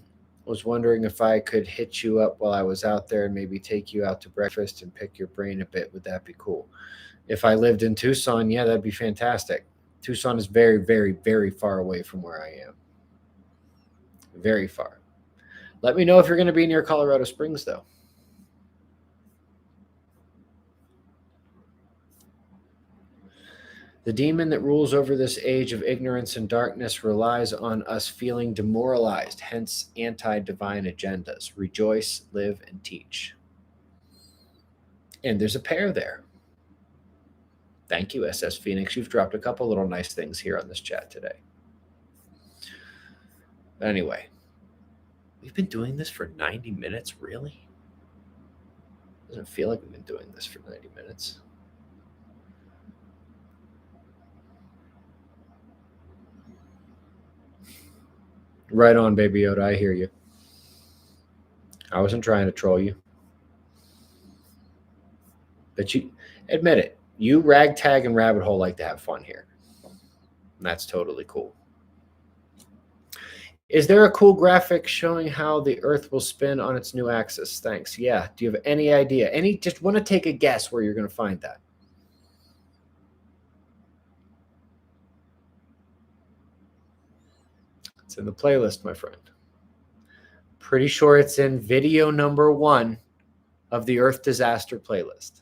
Was wondering if I could hit you up while I was out there and maybe take you out to breakfast and pick your brain a bit. Would that be cool? If I lived in Tucson, yeah, that'd be fantastic. Tucson is very, very, very far away from where I am. Very far. Let me know if you're going to be near Colorado Springs, though. The demon that rules over this age of ignorance and darkness relies on us feeling demoralized, hence anti-divine agendas. Rejoice, live, and teach. And there's a pair there. Thank you, SS Phoenix. You've dropped a couple little nice things here on this chat today. Anyway, we've been doing this for 90 minutes, really? Doesn't feel like we've been doing this for 90 minutes. Right on, Baby Yoda. I hear you. I wasn't trying to troll you. But you admit it. You, Ragtag, and Rabbit Hole like to have fun here. And that's totally cool. Is there a cool graphic showing how the Earth will spin on its new axis? Thanks. Yeah. Do you have any idea? Just want to take a guess where you're going to find that? It's in the playlist, my friend. Pretty sure it's in video number 1 of the Earth Disaster playlist.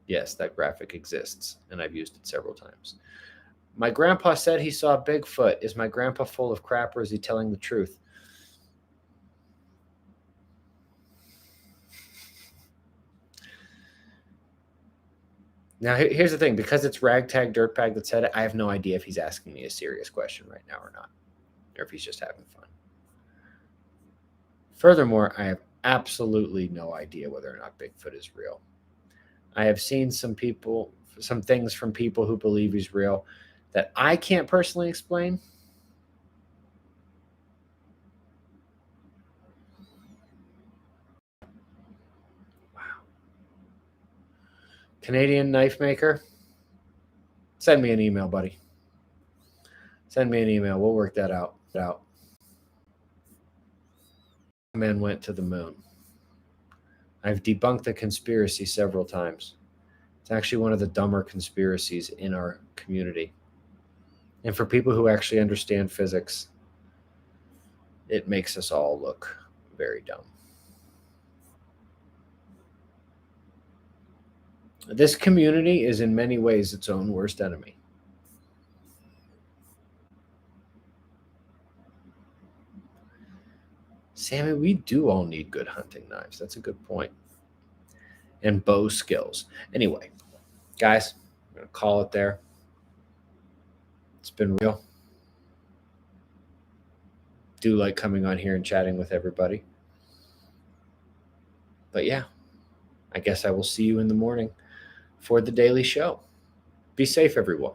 Yes, that graphic exists, and I've used it several times. My grandpa said he saw Bigfoot. Is my grandpa full of crap, or is he telling the truth? Now, here's the thing. Because it's Ragtag Dirtbag that said it, I have no idea if he's asking me a serious question right now or not, or if he's just having fun. Furthermore, I have absolutely no idea whether or not Bigfoot is real. I have seen some things from people who believe he's real that I can't personally explain. Wow. Canadian knife maker, send me an email, buddy. Send me an email. We'll work that out. Men went to the moon. I've debunked the conspiracy several times. It's actually one of the dumber conspiracies in our community. And for people who actually understand physics, it makes us all look very dumb. This community is in many ways its own worst enemy. Sammy, we do all need good hunting knives. That's a good point. And bow skills. Anyway, guys, I'm going to call it there. It's been real. Do like coming on here and chatting with everybody. But yeah, I guess I will see you in the morning for the daily show. Be safe, everyone.